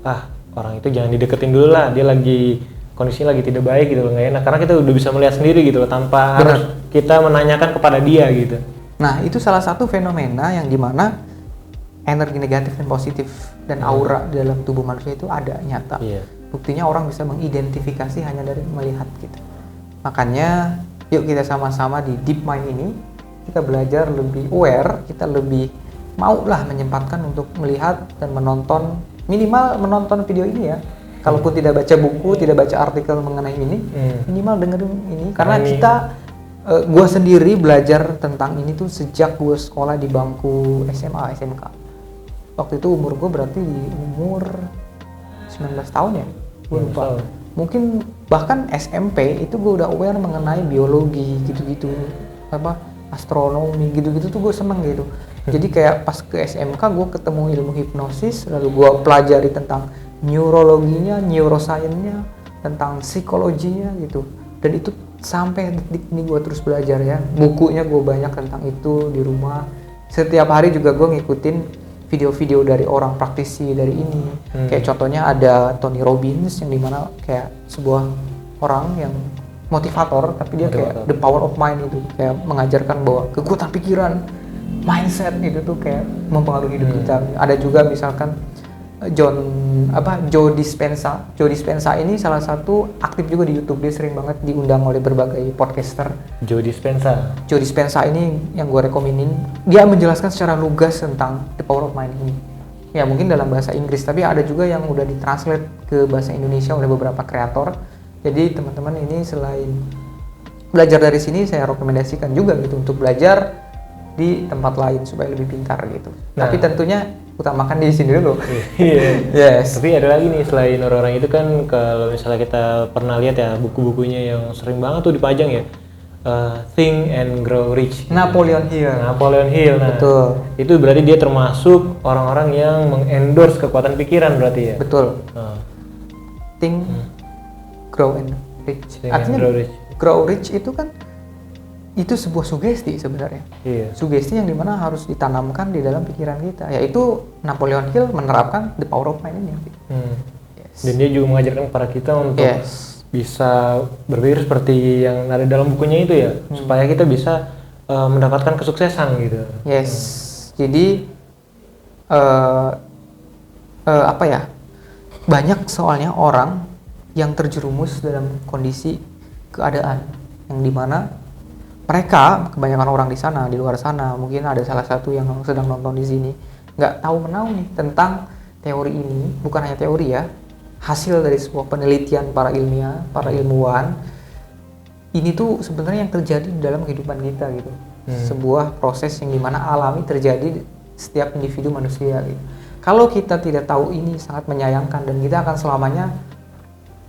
orang itu jangan dideketin dulu lah, dia lagi kondisinya lagi tidak baik gitu loh, nggak enak, karena kita udah bisa melihat sendiri gitu loh tanpa harus kita menanyakan kepada dia gitu. Nah itu salah satu fenomena yang dimana energi negatif dan positif dan aura dalam tubuh manusia itu ada nyata. Buktinya orang bisa mengidentifikasi hanya dari melihat gitu. Makanya yuk kita sama-sama di Deep Mind ini kita belajar lebih aware, kita lebih mau lah menyempatkan untuk melihat dan menonton, minimal menonton video ini ya. Kalaupun tidak baca buku, tidak baca artikel mengenai ini, minimal dengerin ini. Karena gue sendiri belajar tentang ini tuh sejak gue sekolah di bangku SMA, SMK. Waktu itu umur gue berarti di umur 19 tahun ya, gue lupa. Mungkin bahkan SMP itu gue udah aware mengenai biologi gitu-gitu, astronomi gitu-gitu tuh gue seneng gitu. Jadi kayak pas ke SMK gue ketemu ilmu hipnosis, lalu gue pelajari tentang neurologinya, neuroscience-nya, tentang psikologinya gitu. Dan itu sampai detik ini gue terus belajar ya. Bukunya gue banyak tentang itu di rumah. Setiap hari juga gue ngikutin video-video dari orang praktisi dari ini. Kayak contohnya ada Tony Robbins yang dimana kayak sebuah orang yang motivator, tapi dia kayak the power of mind itu, kayak mengajarkan bahwa kekuatan pikiran, mindset itu tuh kayak mempengaruhi hidup kita. Ada juga misalkan Joe Dispenza. Joe Dispenza ini salah satu aktif juga di YouTube. Dia sering banget diundang oleh berbagai podcaster. Joe Dispenza ini yang gue rekomenin. Dia menjelaskan secara lugas tentang the power of mind ini. Ya mungkin dalam bahasa Inggris, tapi ada juga yang udah ditranslate ke bahasa Indonesia oleh beberapa kreator. Jadi teman-teman ini selain belajar dari sini, saya rekomendasikan juga gitu untuk belajar di tempat lain supaya lebih pintar gitu. Tapi tentunya utamakan di sini dulu. Tapi ada lagi nih, selain orang-orang itu kan, kalau misalnya kita pernah lihat ya buku-bukunya yang sering banget tuh dipajang ya, Think and Grow Rich. Napoleon Hill. Nah, betul. Itu berarti dia termasuk orang-orang yang mengendorse kekuatan pikiran berarti ya. Betul. Think, Grow and Rich. Artinya grow rich itu kan itu sebuah sugesti sebenarnya. Iya. Sugesti yang dimana harus ditanamkan di dalam pikiran kita. Yaitu Napoleon Hill menerapkan the power of mind ini. Yes. Dan dia juga mengajarkan kepada kita untuk bisa berpikir seperti yang ada dalam bukunya itu ya, supaya kita bisa mendapatkan kesuksesan gitu. Yes. Jadi apa ya? Banyak soalnya orang yang terjerumus dalam kondisi keadaan yang dimana mereka, kebanyakan orang di sana, di luar sana, mungkin ada salah satu yang sedang nonton di sini, nggak tahu menahu nih tentang teori ini. Bukan hanya teori ya, hasil dari sebuah penelitian para ilmiah, para ilmuwan. Ini tuh sebenarnya yang terjadi di dalam kehidupan kita gitu. Sebuah proses yang dimana alami terjadi setiap individu manusia gitu. Kalau kita tidak tahu ini sangat menyayangkan, dan kita akan selamanya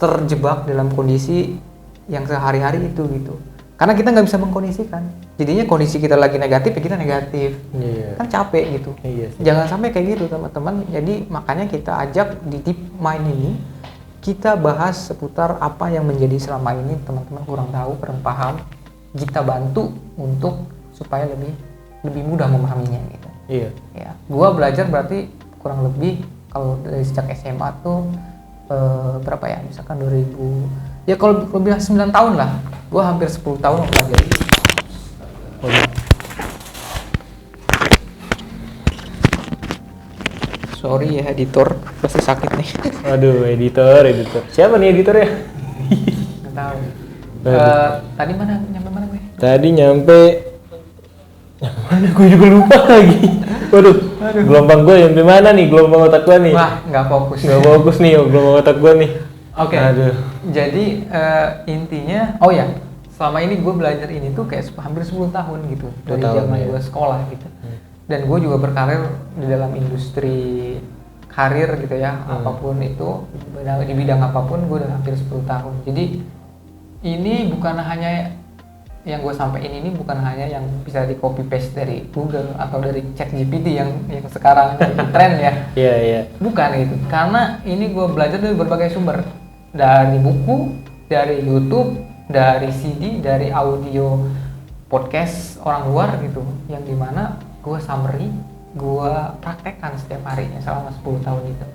terjebak dalam kondisi yang sehari-hari itu gitu. Karena kita nggak bisa mengkondisikan. Jadinya kondisi kita lagi negatif ya kita negatif. Kan capek gitu. Jangan sampai kayak gitu teman-teman. Jadi makanya kita ajak di Deep Mind ini, kita bahas seputar apa yang menjadi selama ini teman-teman kurang tahu, kurang paham. Kita bantu untuk supaya lebih mudah memahaminya gitu. Ya, gua belajar berarti kurang lebih kalau dari sejak SMA tuh berapa ya? Misalkan 2000. Ya kalau lebih 9 tahun lah. Gua hampir 10 tahun mempelajari. Sorry ya editor, pasti sakit nih. Aduh, editor. Siapa nih editornya? Nggak tahu. Tadi nyampe mana gue? Tadi nyampe mana? Gue juga lupa lagi. Waduh. Gelombang gue nyampe mana nih? Gelombang otak gue nih. Wah, nggak fokus nih gelombang otak gue nih. Oke. Jadi intinya, selama ini gue belajar ini tuh kayak hampir 10 tahun gitu dari zaman gue sekolah gitu. Dan gue juga berkarir di dalam industri karir gitu ya, apapun itu di bidang apapun gue udah hampir 10 tahun. Jadi ini bukan hanya yang gue sampaikan ini bukan hanya yang bisa di copy paste dari Google atau dari ChatGPT yang sekarang tren ya. Iya. Bukan gitu. Karena ini gue belajar dari berbagai sumber. Dari buku, dari YouTube, dari CD, dari audio podcast orang luar gitu. Yang dimana gue summary, gue praktekkan setiap harinya selama 10 tahun itu.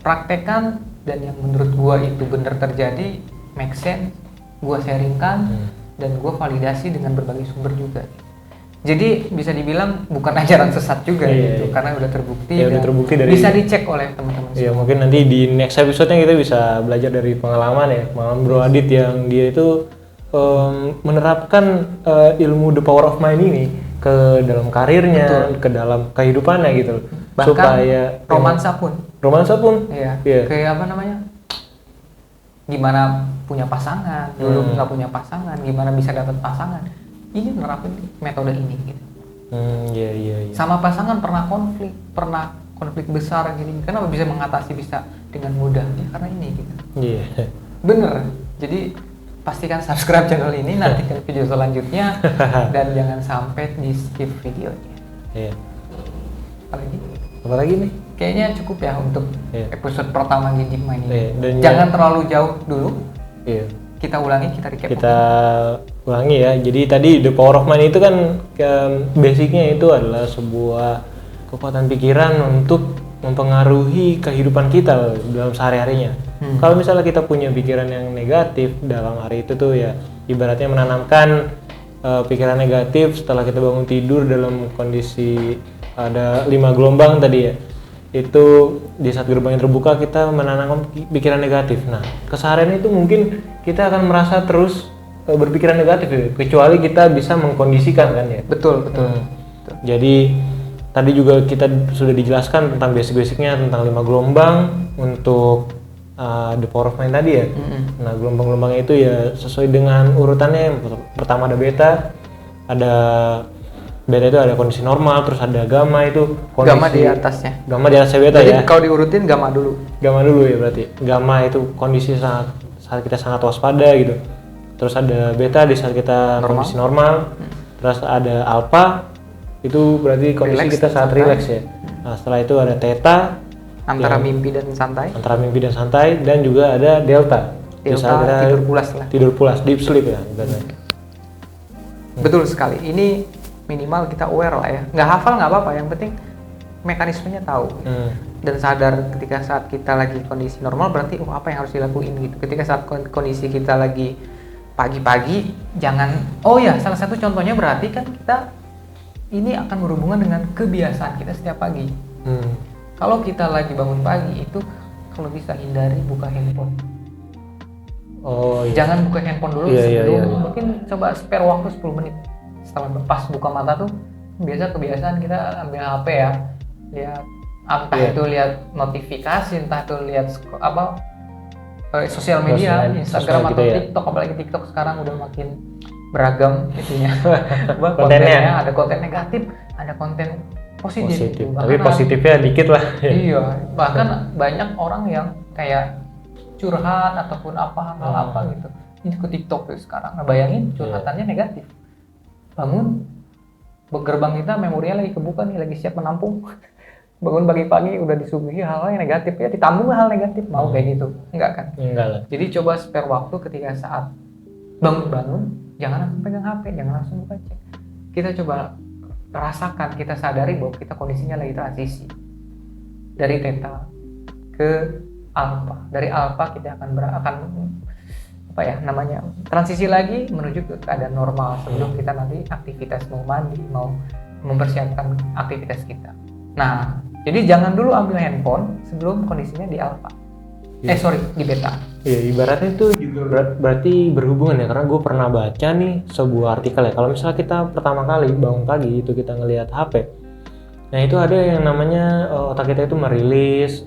Praktekkan, dan yang menurut gue itu benar terjadi, make sense, gue sharingkan, dan gue validasi dengan berbagai sumber juga. Jadi bisa dibilang bukan ajaran sesat juga gitu, karena udah terbukti, udah terbukti dari, bisa dicek oleh teman-teman. Iya, mungkin nanti di next episode-nya kita bisa belajar dari pengalaman Bro Adit yang dia itu menerapkan ilmu the power of mind ini ke dalam karirnya, ke dalam kehidupannya gitu. Bahkan supaya romansa pun. Iya. Kayak apa namanya? Gimana punya pasangan, dulu nggak punya pasangan, gimana bisa dapat pasangan. Ini nerapin metode ini gitu. Iya. Sama pasangan pernah konflik besar gini. Kenapa bisa mengatasi dengan mudah? Ya karena ini gitu. Iya. Bener. Jadi pastikan subscribe channel ini, nantikan video selanjutnya dan jangan sampai di skip videonya. Iya. Apalagi nih? Kayaknya cukup ya untuk episode pertama di Deep Mind ini. Jangan terlalu jauh dulu. Iya. Kita ulangi, kita recap. Ulangi ya. Jadi tadi the power of mind itu kan basicnya itu adalah sebuah kekuatan pikiran untuk mempengaruhi kehidupan kita dalam sehari-harinya. Kalau misalnya kita punya pikiran yang negatif dalam hari itu tuh ya ibaratnya menanamkan pikiran negatif setelah kita bangun tidur dalam kondisi ada 5 gelombang tadi ya. Itu di saat gelombangnya terbuka kita menanamkan pikiran negatif. Nah, keseharian itu mungkin kita akan merasa terus berpikiran negatif ya, kecuali kita bisa mengkondisikan kan ya. Betul. Jadi tadi juga kita sudah dijelaskan tentang basic-basicnya tentang 5 gelombang untuk the power of mind tadi ya. Nah, gelombang-gelombangnya itu ya sesuai dengan urutannya. Pertama ada beta itu ada kondisi normal, terus ada gamma itu kondisi gamma di atasnya. Gamma di atasnya beta. Jadi, ya. Kalau diurutin gamma dulu. Gamma dulu ya berarti. Gamma itu kondisi saat kita sangat waspada gitu. Terus ada beta di saat kita kondisi normal. Terus ada alpha itu berarti kondisi relax, kita saat rileks ya. Nah, setelah itu ada theta antara mimpi dan santai. Dan juga ada delta. Delta tidur pulas lah. Tidur pulas, deep sleep ya. Betul sekali. Ini minimal kita aware lah ya. Nggak hafal nggak apa-apa, yang penting mekanismenya tahu. Dan sadar ketika saat kita lagi kondisi normal, berarti apa yang harus dilakuin gitu. Ketika saat kondisi kita lagi pagi-pagi, jangan, salah satu contohnya berarti kan kita ini akan berhubungan dengan kebiasaan kita setiap pagi. Kalau kita lagi bangun pagi itu, kalau bisa hindari buka handphone. Jangan buka handphone dulu sebelum, mungkin coba spare waktu 10 menit. Setelah pas buka mata tuh, biasa kebiasaan kita ambil HP ya, lihat entah itu lihat notifikasi, entah itu lihat sosial media, Instagram atau TikTok, apalagi TikTok sekarang udah makin beragam itunya. kontennya ada konten negatif, ada konten positif. Tapi positifnya dikit lah. Iya, bahkan banyak orang yang kayak curhat ataupun apa gitu. Ini ke TikTok tuh sekarang. Nah, bayangin curhatannya negatif. Bangun, gerbang kita memorinya lagi kebuka nih, lagi siap menampung. Bangun pagi-pagi udah disuguhi hal-hal yang negatif, ya ditambung hal negatif. Mau kayak gitu? Enggak kan? Enggak lah. Jadi coba spare waktu ketika saat bangun-bangun, jangan langsung pegang HP, jangan langsung buka cek. Kita coba rasakan, kita sadari bahwa kita kondisinya lagi transisi dari theta ke alpha. Dari alpha kita akan transisi lagi menuju ke keadaan normal sebelum kita nanti aktivitas mau mandi, mau mempersiapkan aktivitas kita. Nah, jadi jangan dulu ambil handphone sebelum kondisinya di alpha. Di beta. Iya, ibaratnya itu juga berarti berhubungan ya, karena gue pernah baca nih sebuah artikel ya. Kalau misalnya kita pertama kali bangun pagi itu kita ngelihat HP, nah itu ada yang namanya otak kita itu merilis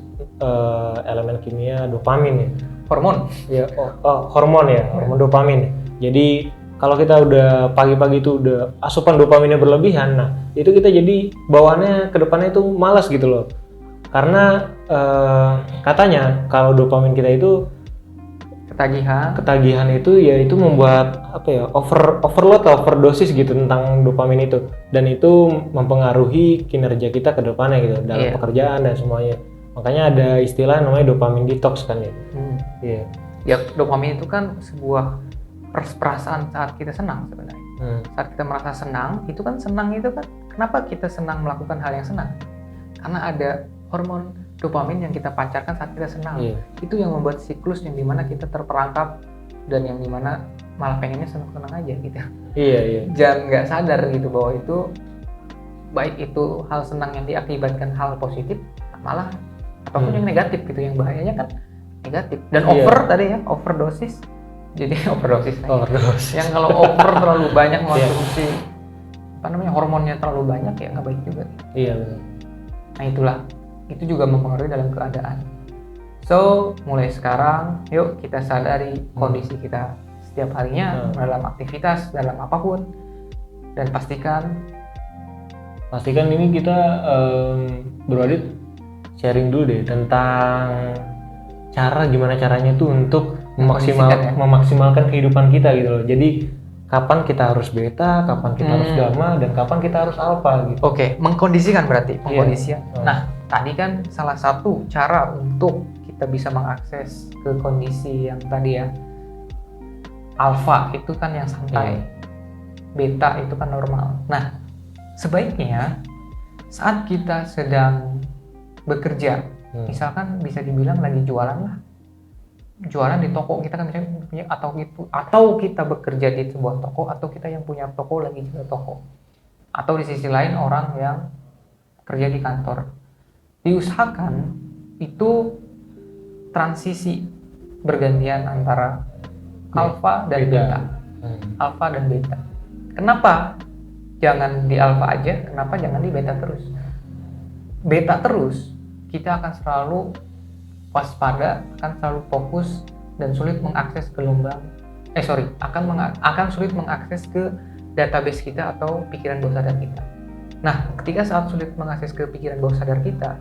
elemen kimia dopamin ya. Hormon. Ya, hormon dopamin. Jadi kalau kita udah pagi-pagi itu udah asupan dopaminnya berlebihan, nah itu kita jadi bawaannya ke depannya itu malas gitu loh. Karena katanya kalau dopamin kita itu ketagihan itu ya itu membuat overload atau overdosis gitu tentang dopamin itu, dan itu mempengaruhi kinerja kita ke depannya gitu dalam pekerjaan dan semuanya. Makanya ada istilah namanya dopamin detox kan ya. Ya, dopamin itu kan sebuah perasaan saat kita senang sebenarnya. Saat kita merasa senang, itu kan kenapa kita senang melakukan hal yang senang? Karena ada hormon dopamin yang kita pancarkan saat kita senang. Itu yang membuat siklus yang dimana kita terperangkap dan yang dimana malah pengennya senang-senang aja gitu. Jangan nggak sadar gitu bahwa itu baik itu hal senang yang diakibatkan hal positif, malah apapun yang negatif gitu, yang bahayanya kan negatif. Dan overdosis. Jadi overdosis. Yang kalau terlalu banyak mengkonsumsi hormonnya terlalu banyak ya nggak baik juga. Benar. Nah itulah, itu juga mempengaruhi dalam keadaan. So mulai sekarang yuk kita sadari kondisi kita setiap harinya dalam aktivitas, dalam apapun, dan pastikan ini kita Bro sharing dulu deh tentang gimana caranya tuh untuk memaksimalkan kehidupan kita gitu loh. Jadi kapan kita harus beta, kapan kita harus gamma, dan kapan kita harus alpha gitu. Oke, mengkondisikan berarti, pengkondisian. Nah, tadi kan salah satu cara untuk kita bisa mengakses ke kondisi yang tadi ya, alpha itu kan yang santai, beta itu kan normal. Nah, sebaiknya saat kita sedang bekerja, misalkan bisa dibilang lagi jualan di toko kita kan misalnya punya, atau kita bekerja di sebuah toko, atau kita yang punya toko lagi jual toko, atau di sisi lain orang yang kerja di kantor, diusahakan itu transisi bergantian antara alpha dan beta. Alpha dan beta. Kenapa jangan di alpha aja? Kenapa jangan di beta terus? Beta terus, kita akan selalu waspada, akan selalu fokus dan sulit mengakses akan sulit mengakses ke database kita atau pikiran bawah sadar kita. Nah, ketika saat sulit mengakses ke pikiran bawah sadar kita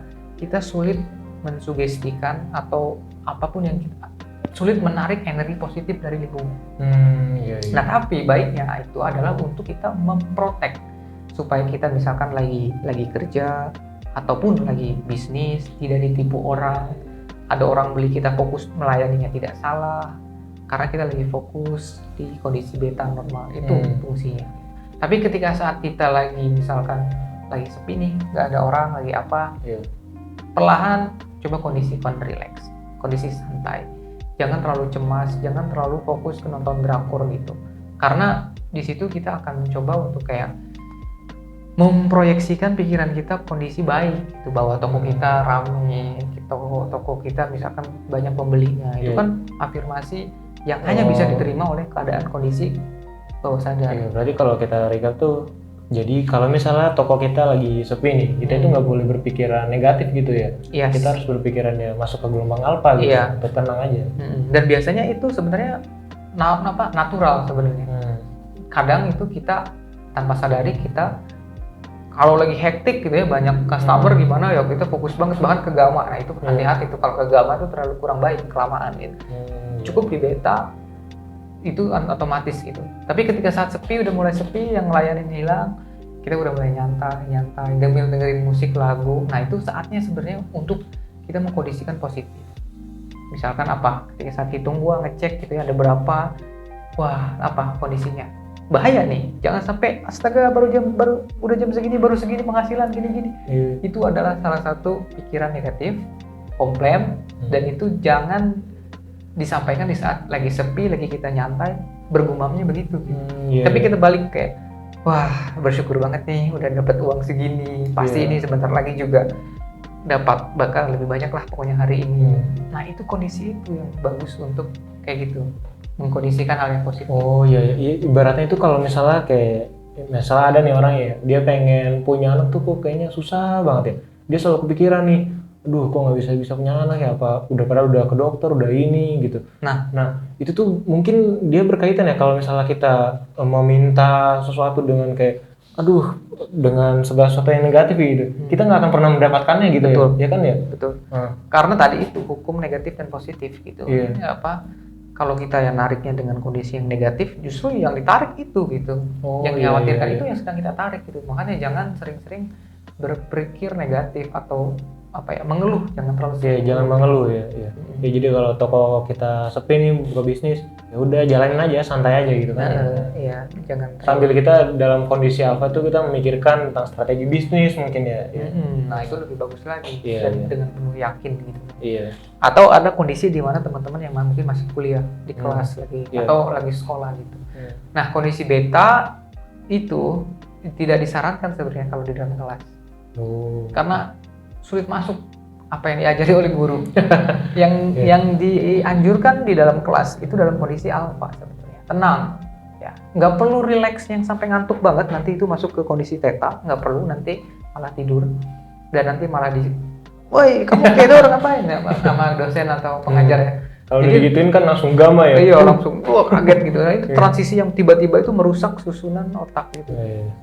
sulit mensugestikan atau apapun yang kita sulit menarik energi positif dari lingkungan. Nah, tapi baiknya itu adalah untuk kita memprotek supaya kita misalkan lagi kerja ataupun lagi bisnis tidak ditipu orang. Ada orang beli, kita fokus melayaninya tidak salah karena kita lagi fokus di kondisi beta normal. Itu fungsinya. Tapi ketika saat kita lagi misalkan lagi sepi nih, nggak ada orang, lagi apa, perlahan coba kondisi relax, kondisi santai. Jangan terlalu cemas, jangan terlalu fokus ke nonton drakor gitu. Karena di situ kita akan mencoba untuk kayak memproyeksikan pikiran kita kondisi baik, itu bahwa toko kita ramai, toko kita misalkan banyak pembelinya. Itu kan afirmasi yang hanya bisa diterima oleh keadaan kondisi bawah sadar. Berarti kalau kita recap tuh, jadi kalau misalnya toko kita lagi sepi nih, kita itu nggak boleh berpikiran negatif gitu ya. Yes. Kita harus berpikirannya masuk ke gelombang alfa gitu, tenang aja. Dan biasanya itu sebenarnya natural sebenarnya. Kadang itu kita tanpa sadari kita kalau lagi hektik gitu ya, banyak customer gimana ya, kita fokus banget bahkan ke gamma. Nah itu hati-hati tuh, kalau ke gamma itu terlalu kurang baik, kelamaan gitu. Cukup di beta itu otomatis gitu. Tapi ketika saat sepi, udah mulai sepi, yang ngelayanin hilang, kita udah mulai nyantai, dengerin musik, lagu. Nah itu saatnya sebenarnya untuk kita mengkondisikan positif. Misalkan apa? Ketika saat hitung gua ngecek gitu ya, ada berapa, wah apa kondisinya? Bahaya nih, jangan sampai astaga udah jam segini baru segini penghasilan gini. Itu adalah salah satu pikiran negatif, komplain, dan itu jangan disampaikan di saat lagi sepi, lagi kita nyantai, bergumamnya begitu. Tapi kita balik kayak, wah bersyukur banget nih udah dapat uang segini, pasti ini sebentar lagi juga bakal lebih banyak lah pokoknya hari ini. Nah itu kondisi itu yang bagus untuk kayak gitu, mengkondisikan hal yang positif. Oh iya, ibaratnya itu kalau misalnya kayak ada nih orang ya, dia pengen punya anak tuh kok kayaknya susah banget ya, dia selalu kepikiran nih, aduh kok nggak bisa punya anak ya, apa udah ke dokter udah ini gitu. Nah itu tuh mungkin dia berkaitan ya, kalau misalnya kita meminta sesuatu dengan kayak aduh dengan segala sesuatu yang negatif gitu, kita nggak akan pernah mendapatkannya gitu. Betul. Ya kan ya. Betul. Karena tadi itu hukum negatif dan positif gitu. Kalau kita yang nariknya dengan kondisi yang negatif, justru yang ditarik itu gitu. Yang dikhawatirkan itu yang sedang kita tarik gitu. Makanya jangan sering-sering berpikir negatif atau mengeluh, jangan terlalu sering. Jangan mengeluh ya. Jadi kalau toko kita sepi nih buka bisnis, ya udah jalanin aja, santai aja gitu kan. Jangan sambil kita dalam kondisi alfa tuh kita memikirkan tentang strategi bisnis mungkin ya. Nah itu lebih bagus lagi dan dengan penuh yakin gitu. Atau ada kondisi di mana teman-teman yang mungkin masih kuliah di kelas lagi atau lagi sekolah gitu. Nah kondisi beta itu tidak disarankan sebenarnya kalau di dalam kelas. Karena sulit masuk apa yang diajari oleh guru. Yang dianjurkan di dalam kelas itu dalam kondisi alfa sebenarnya, tenang ya, nggak perlu relax yang sampai ngantuk banget, nanti itu masuk ke kondisi theta, nggak perlu, nanti malah tidur dan nanti malah woi kamu tidur ngapain ya sama dosen atau pengajar ya. Kalau digituin kan langsung gamma ya. Iya langsung kaget gitu. Nah itu transisi yang tiba-tiba itu merusak susunan otak gitu.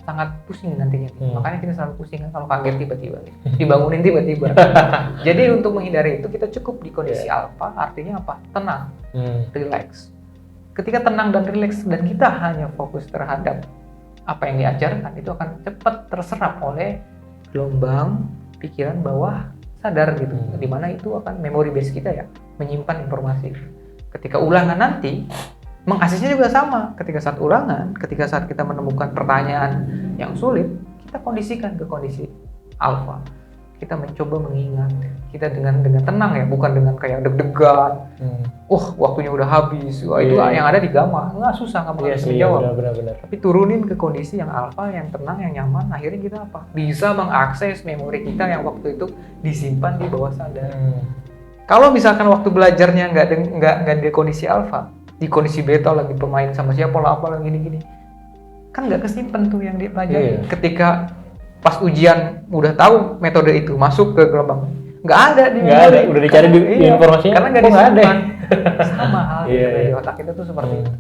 Sangat pusing nantinya. Makanya kita selalu pusing kan kalau kaget tiba-tiba. Dibangunin tiba-tiba. Jadi untuk menghindari itu kita cukup di kondisi alfa, artinya apa? Tenang, relax. Ketika tenang dan relax dan kita hanya fokus terhadap apa yang diajarkan, itu akan cepat terserap oleh gelombang pikiran bawah sadar gitu, dimana itu akan memory base kita ya, menyimpan informasi. Ketika ulangan nanti, mengaksesnya juga sama. Ketika saat ulangan, ketika saat kita menemukan pertanyaan yang sulit, kita kondisikan ke kondisi alfa. Kita mencoba mengingat, kita dengan tenang ya, bukan dengan kayak deg-degan. Waktunya udah habis. Itu yang ada di gamma, nggak susah, nggak bakal bisa menjawab. Benar. Tapi turunin ke kondisi yang alfa, yang tenang, yang nyaman. Akhirnya kita apa? Bisa mengakses memori kita yang waktu itu disimpan di bawah sadar. Kalau misalkan waktu belajarnya nggak di kondisi alfa, di kondisi beta lagi bermain sama siapa lah, apa lagi gini-gini, kan nggak kesimpan tuh yang dipelajari. Ketika pas ujian udah tahu metode itu, masuk ke gelombang, nggak ada, udah dicari di informasinya karena nggak disimpan. Sama halnya di otak kita tuh seperti itu.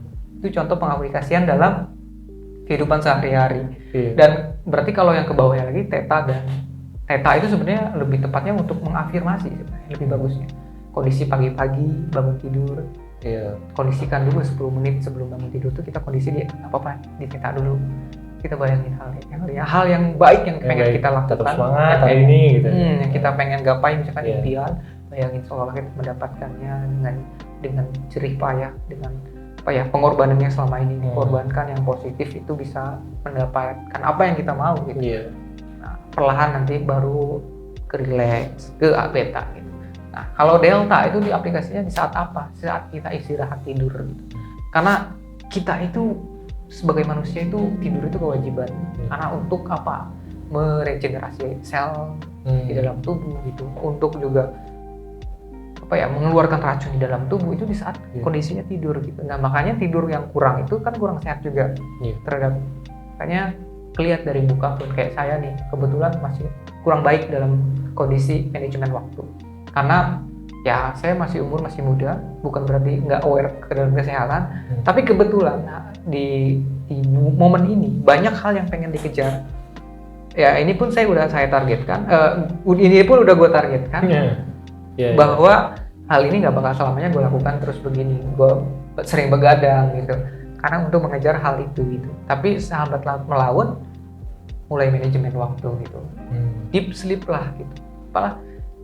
Itu contoh pengaplikasian dalam kehidupan sehari-hari. Dan berarti kalau yang ke bawahnya lagi theta itu sebenarnya lebih tepatnya untuk mengafirmasi sebenarnya, lebih bagusnya kondisi pagi-pagi bangun tidur. Kondisikan dulu 10 menit sebelum bangun tidur tuh kita kondisi di theta dulu. Kita bayangin hal yang baik yang pengen kita lakukan, tetap semangat hari ini gitu. Yang kita pengen gapai, misalkan impian, bayangin seolah kita mendapatkannya dengan jerih payah, dengan pengorbanannya selama ini dikorbankan, yang positif itu bisa mendapatkan apa yang kita mau gitu. Nah, perlahan nanti baru ke relax, ke beta gitu. Nah, kalau delta itu di aplikasinya di saat apa? Saat kita istirahat tidur gitu. Karena kita itu sebagai manusia itu tidur itu kewajiban. Karena untuk apa? Meregenerasi sel di dalam tubuh gitu. Untuk juga mengeluarkan racun di dalam tubuh itu di saat kondisinya tidur gitu. Nah, makanya tidur yang kurang itu kan kurang sehat juga terhadap, makanya kelihatan dari muka pun kayak saya nih kebetulan masih kurang baik dalam kondisi manajemen waktu. Karena ya saya masih muda, bukan berarti nggak aware ke dalam kesehatan, tapi kebetulan di momen ini banyak hal yang pengen dikejar. Ya ini pun saya targetkan, ini pun udah gue targetkan. Bahwa hal ini nggak bakal selamanya gue lakukan terus begini, gue sering begadang gitu karena untuk mengejar hal itu gitu. Tapi sahabat melawan mulai manajemen waktu gitu, deep sleep lah gitu,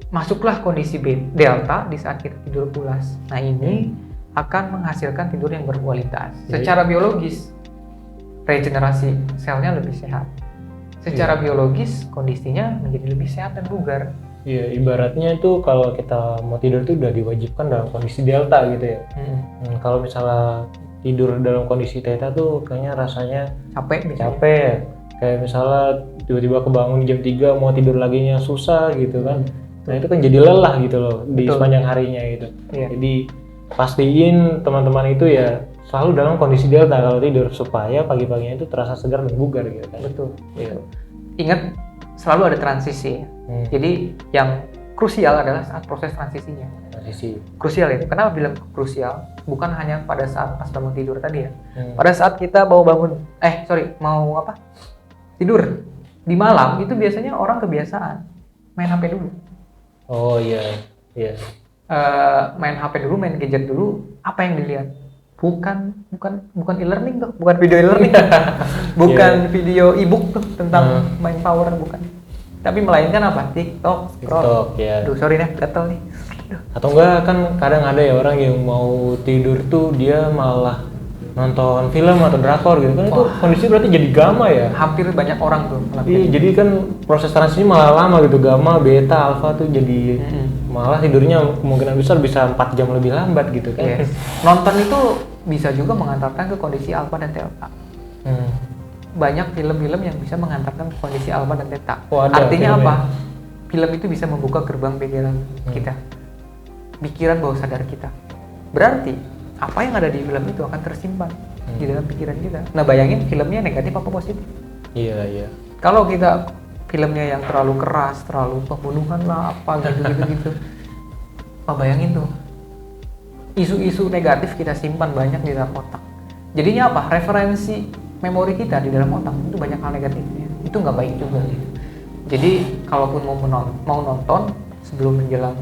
masuklah kondisi delta di saat kita tidur pulas. Nah ini akan menghasilkan tidur yang berkualitas. Secara biologis regenerasi selnya lebih sehat, secara biologis kondisinya menjadi lebih sehat dan bugar. Iya, ibaratnya itu kalau kita mau tidur itu udah diwajibkan dalam kondisi delta gitu ya. Kalau misalnya tidur dalam kondisi theta tuh kayaknya rasanya capek. Kayak misalnya tiba-tiba kebangun jam 3 mau tidur laginya susah gitu kan. Nah itu kan jadi lelah gitu loh di sepanjang harinya gitu. Jadi pastiin teman-teman itu ya selalu dalam kondisi delta kalau tidur supaya pagi-paginya itu terasa segar dan bugar gitu kan. Betul. Ingat selalu ada transisi. Jadi yang krusial adalah saat proses transisinya. Krusial itu. Kenapa bilang krusial? Bukan hanya pada saat pas bangun tidur tadi ya. Pada saat kita mau tidur di malam itu biasanya orang kebiasaan main HP dulu. Oh iya. Main HP dulu, main gadget dulu. Apa yang dilihat? Bukan e-learning tuh, bukan video e-learning, bukan video e-book tuh tentang mind power, bukan. Tapi melainkan apa? TikTok, scroll. Duh, sorry nih, gatel nih. Atau enggak kan kadang ada ya orang yang mau tidur tuh dia malah nonton film atau drakor gitu kan. Itu kondisi berarti jadi gamma ya. Hampir banyak orang tuh. Iya, jadi kan proses transisi malah lama gitu, gamma, beta, alfa tuh jadi malah tidurnya kemungkinan besar bisa 4 jam lebih lambat gitu kan. Nonton itu bisa juga mengantarkan ke kondisi alfa dan delta. Banyak film-film yang bisa mengantarkan ke kondisi alfa dan theta. Artinya apa? Film itu bisa membuka gerbang pikiran kita, pikiran bawah sadar kita. Berarti apa yang ada di film itu akan tersimpan di dalam pikiran kita. Nah bayangin filmnya negatif apa positif? Iya. Kalau kita filmnya yang terlalu keras, terlalu pembunuhan lah apa gitu. Bayangin tuh isu-isu negatif kita simpan banyak di dalam otak. Jadinya apa? Referensi memori kita di dalam otak itu banyak hal negatifnya. Itu nggak baik juga gitu. Jadi kalaupun mau nonton sebelum menjelang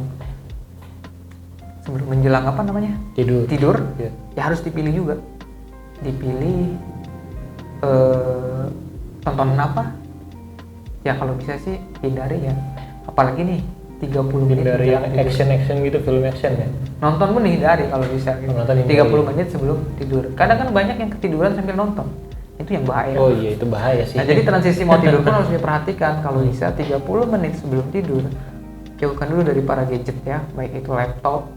tidur ya harus dipilih juga. Dipilih tontonan apa? Ya kalau bisa sih hindari ya. Apalagi nih 30 menit dari yang action gitu, film action ya. Nonton pun hindari kalau bisa gitu. 30 menit sebelum tidur. Kadang kan banyak yang ketiduran sambil nonton. Itu yang bahaya. Oh iya, itu bahaya sih. Nah, jadi transisi mau tidur pun harus diperhatikan. Kalau bisa 30 menit sebelum tidur jauhkan dulu dari para gadget ya, baik itu laptop,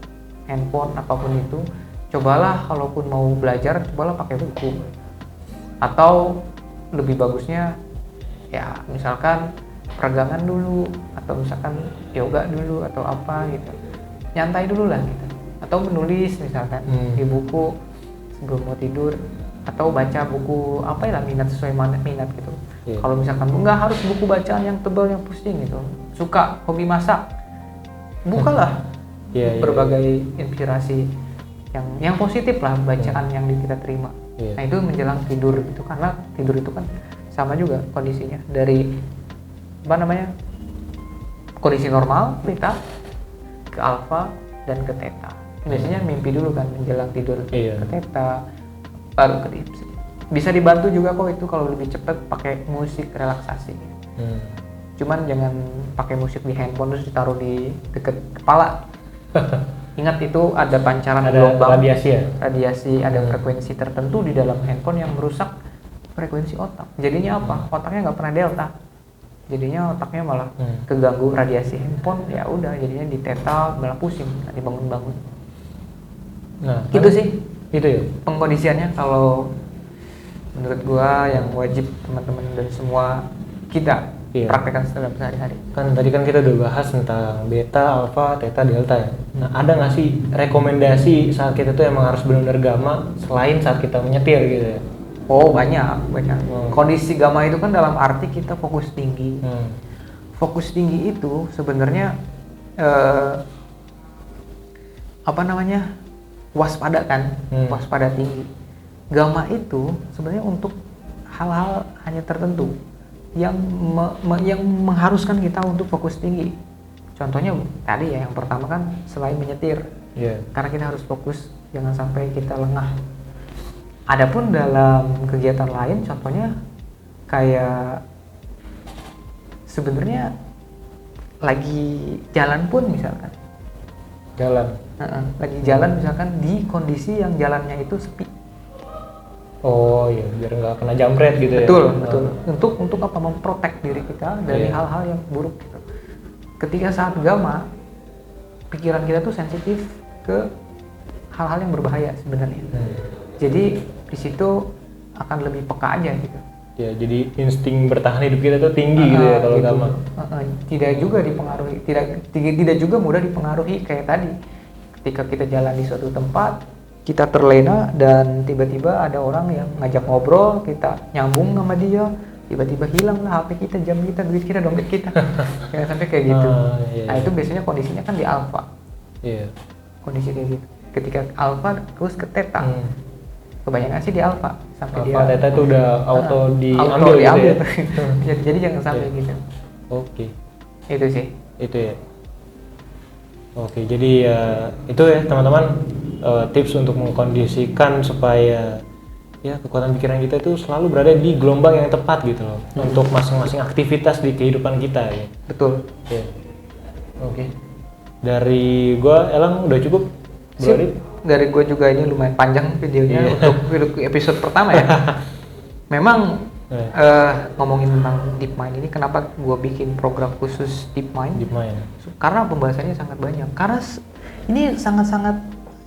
handphone, apapun itu. Cobalah kalaupun mau belajar, cobalah pakai buku. Atau lebih bagusnya ya misalkan peregangan dulu, atau misalkan yoga dulu atau apa gitu. Nyantai dulu lah gitu. Atau menulis misalkan di buku sebelum mau tidur, atau baca buku apa ya, minat sesuai minat gitu. Kalau misalkan nggak harus buku bacaan yang tebal yang pusing gitu, suka hobi masak, bukalah berbagai inspirasi yang positif lah, bacaan yang kita terima. Nah itu menjelang tidur gitu, karena tidur itu kan sama juga kondisinya dari kondisi normal theta ke alfa dan ke theta. Biasanya mimpi dulu kan menjelang tidur ke theta, baru ke deep sleep. Bisa dibantu juga kok itu kalau lebih cepat pakai musik relaksasi. Cuman jangan pakai musik di handphone terus ditaruh di deket kepala. Ingat itu ada pancaran Ada gelombang, radiasi ya. radiasi, ada frekuensi tertentu di dalam handphone yang merusak frekuensi otak. Jadinya apa? Otaknya nggak pernah delta. Jadinya otaknya malah keganggu radiasi handphone. Ya udah, jadinya di theta malah pusing, nggak dibangun-bangun. Nah, Itu sih itu ya. pengkondisiannya kalau menurut gua yang wajib teman-teman dan semua kita praktekkan dalam sehari-hari. Kan tadi kan kita udah bahas tentang beta, alfa, theta, delta ya. Nah, ada nggak sih rekomendasi saat kita tuh emang harus benar-benar gamma selain saat kita menyetir gitu ya? Oh, banyak. Kondisi gamma itu kan dalam arti kita fokus tinggi. Fokus tinggi itu sebenarnya waspada kan, waspada tinggi. Gamma itu sebenarnya untuk hal-hal hanya tertentu yang mengharuskan kita untuk fokus tinggi. Contohnya tadi ya, yang pertama kan selain menyetir, karena kita harus fokus, jangan sampai kita lengah. Adapun dalam kegiatan lain, contohnya kayak sebenarnya lagi jalan pun misalkan, lagi jalan misalkan di kondisi yang jalannya itu sepi. Oh iya, biar nggak kena jambret gitu Betul, ya. betul. Untuk apa? Memprotek diri kita dari hal-hal yang buruk gitu. Ketika saat gamma, pikiran kita tuh sensitif ke hal-hal yang berbahaya sebenarnya. Jadi di situ akan lebih peka aja gitu. Ya, jadi insting bertahan hidup kita tuh tinggi gitu ya kalau gamma. Tidak juga dipengaruhi, tidak juga mudah dipengaruhi kayak tadi. Ketika kita jalan di suatu tempat, kita terlena dan tiba-tiba ada orang yang ngajak ngobrol, kita nyambung sama dia, tiba-tiba hilang lah HP kita, jam kita, duit kita, dompet kita. Jangan sampai kayak gitu. Nah, itu biasanya kondisinya kan di alfa. Kondisi kayak gitu. Ketika alfa terus ke theta. Kebanyakan sih di alfa sampai alfa, theta itu udah auto diambil gitu ya. Jadi jangan sampai gitu. Oke. Itu sih. Itu ya. Oke, jadi ya itu ya teman-teman, tips untuk mengkondisikan supaya ya kekuatan pikiran kita itu selalu berada di gelombang yang tepat gitu loh, untuk masing-masing aktivitas di kehidupan kita ya. Betul. Ya. Oke. Dari gua Elang udah cukup. Sip. Dari gua juga ini lumayan panjang videonya untuk episode pertama ya. Memang ngomongin tentang DeepMind ini, kenapa gue bikin program khusus DeepMind? Karena pembahasannya sangat banyak. Karena ini sangat-sangat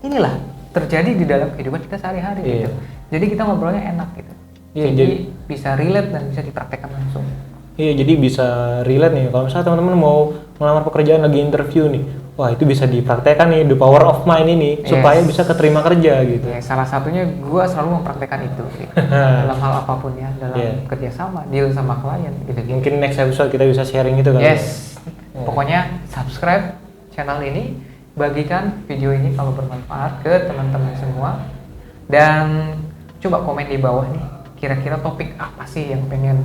inilah terjadi di dalam kehidupan kita sehari-hari gitu. Jadi kita ngobrolnya enak gitu. Jadi bisa relate dan bisa dipraktekkan langsung. Iya, jadi bisa relate nih. Kalau misalnya teman-teman mau melamar pekerjaan, lagi interview nih, wah itu bisa dipraktekkan nih, the power of mind ini, supaya bisa keterima kerja gitu. Salah satunya gue selalu mempraktekkan itu gitu. Dalam hal apapun ya, dalam kerjasama, deal sama klien gitu. Mungkin next episode kita bisa sharing itu kan. Pokoknya subscribe channel ini, bagikan video ini kalau bermanfaat ke teman-teman semua, dan coba komen di bawah nih, kira-kira topik apa sih yang pengen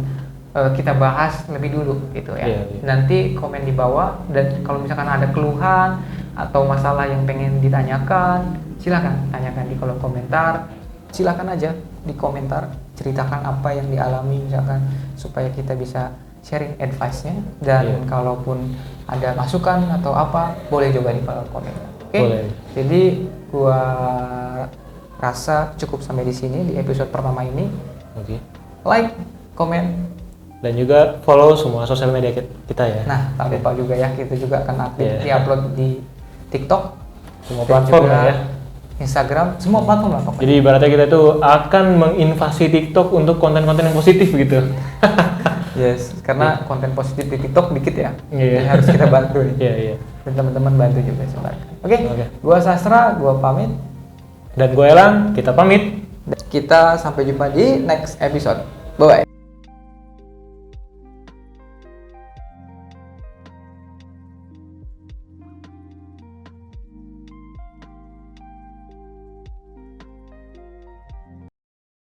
kita bahas lebih dulu gitu ya. Nanti komen di bawah, dan kalau misalkan ada keluhan atau masalah yang pengen ditanyakan, silakan tanyakan di kolom komentar. Silakan aja di komentar ceritakan apa yang dialami misalkan, supaya kita bisa sharing advice-nya, dan kalaupun ada masukan atau apa, boleh coba di kolom komentar. Oke? Jadi gua rasa cukup sampai di sini di episode pertama ini. Like, komen, dan juga follow semua sosial media kita ya. Nah, tak lupa juga ya, kita juga akan update di-upload di TikTok, semua platform ya, Instagram, semua platform lah pokoknya. Jadi ibaratnya kita tuh akan menginvasi TikTok untuk konten-konten yang positif gitu. Karena konten positif di TikTok dikit ya, harus kita bantu nih. Dan teman-teman bantu juga sebarkan. Oke. Gua Sastra, gua pamit. Dan gua Elang, kita pamit. Kita sampai jumpa di next episode. Bye-bye.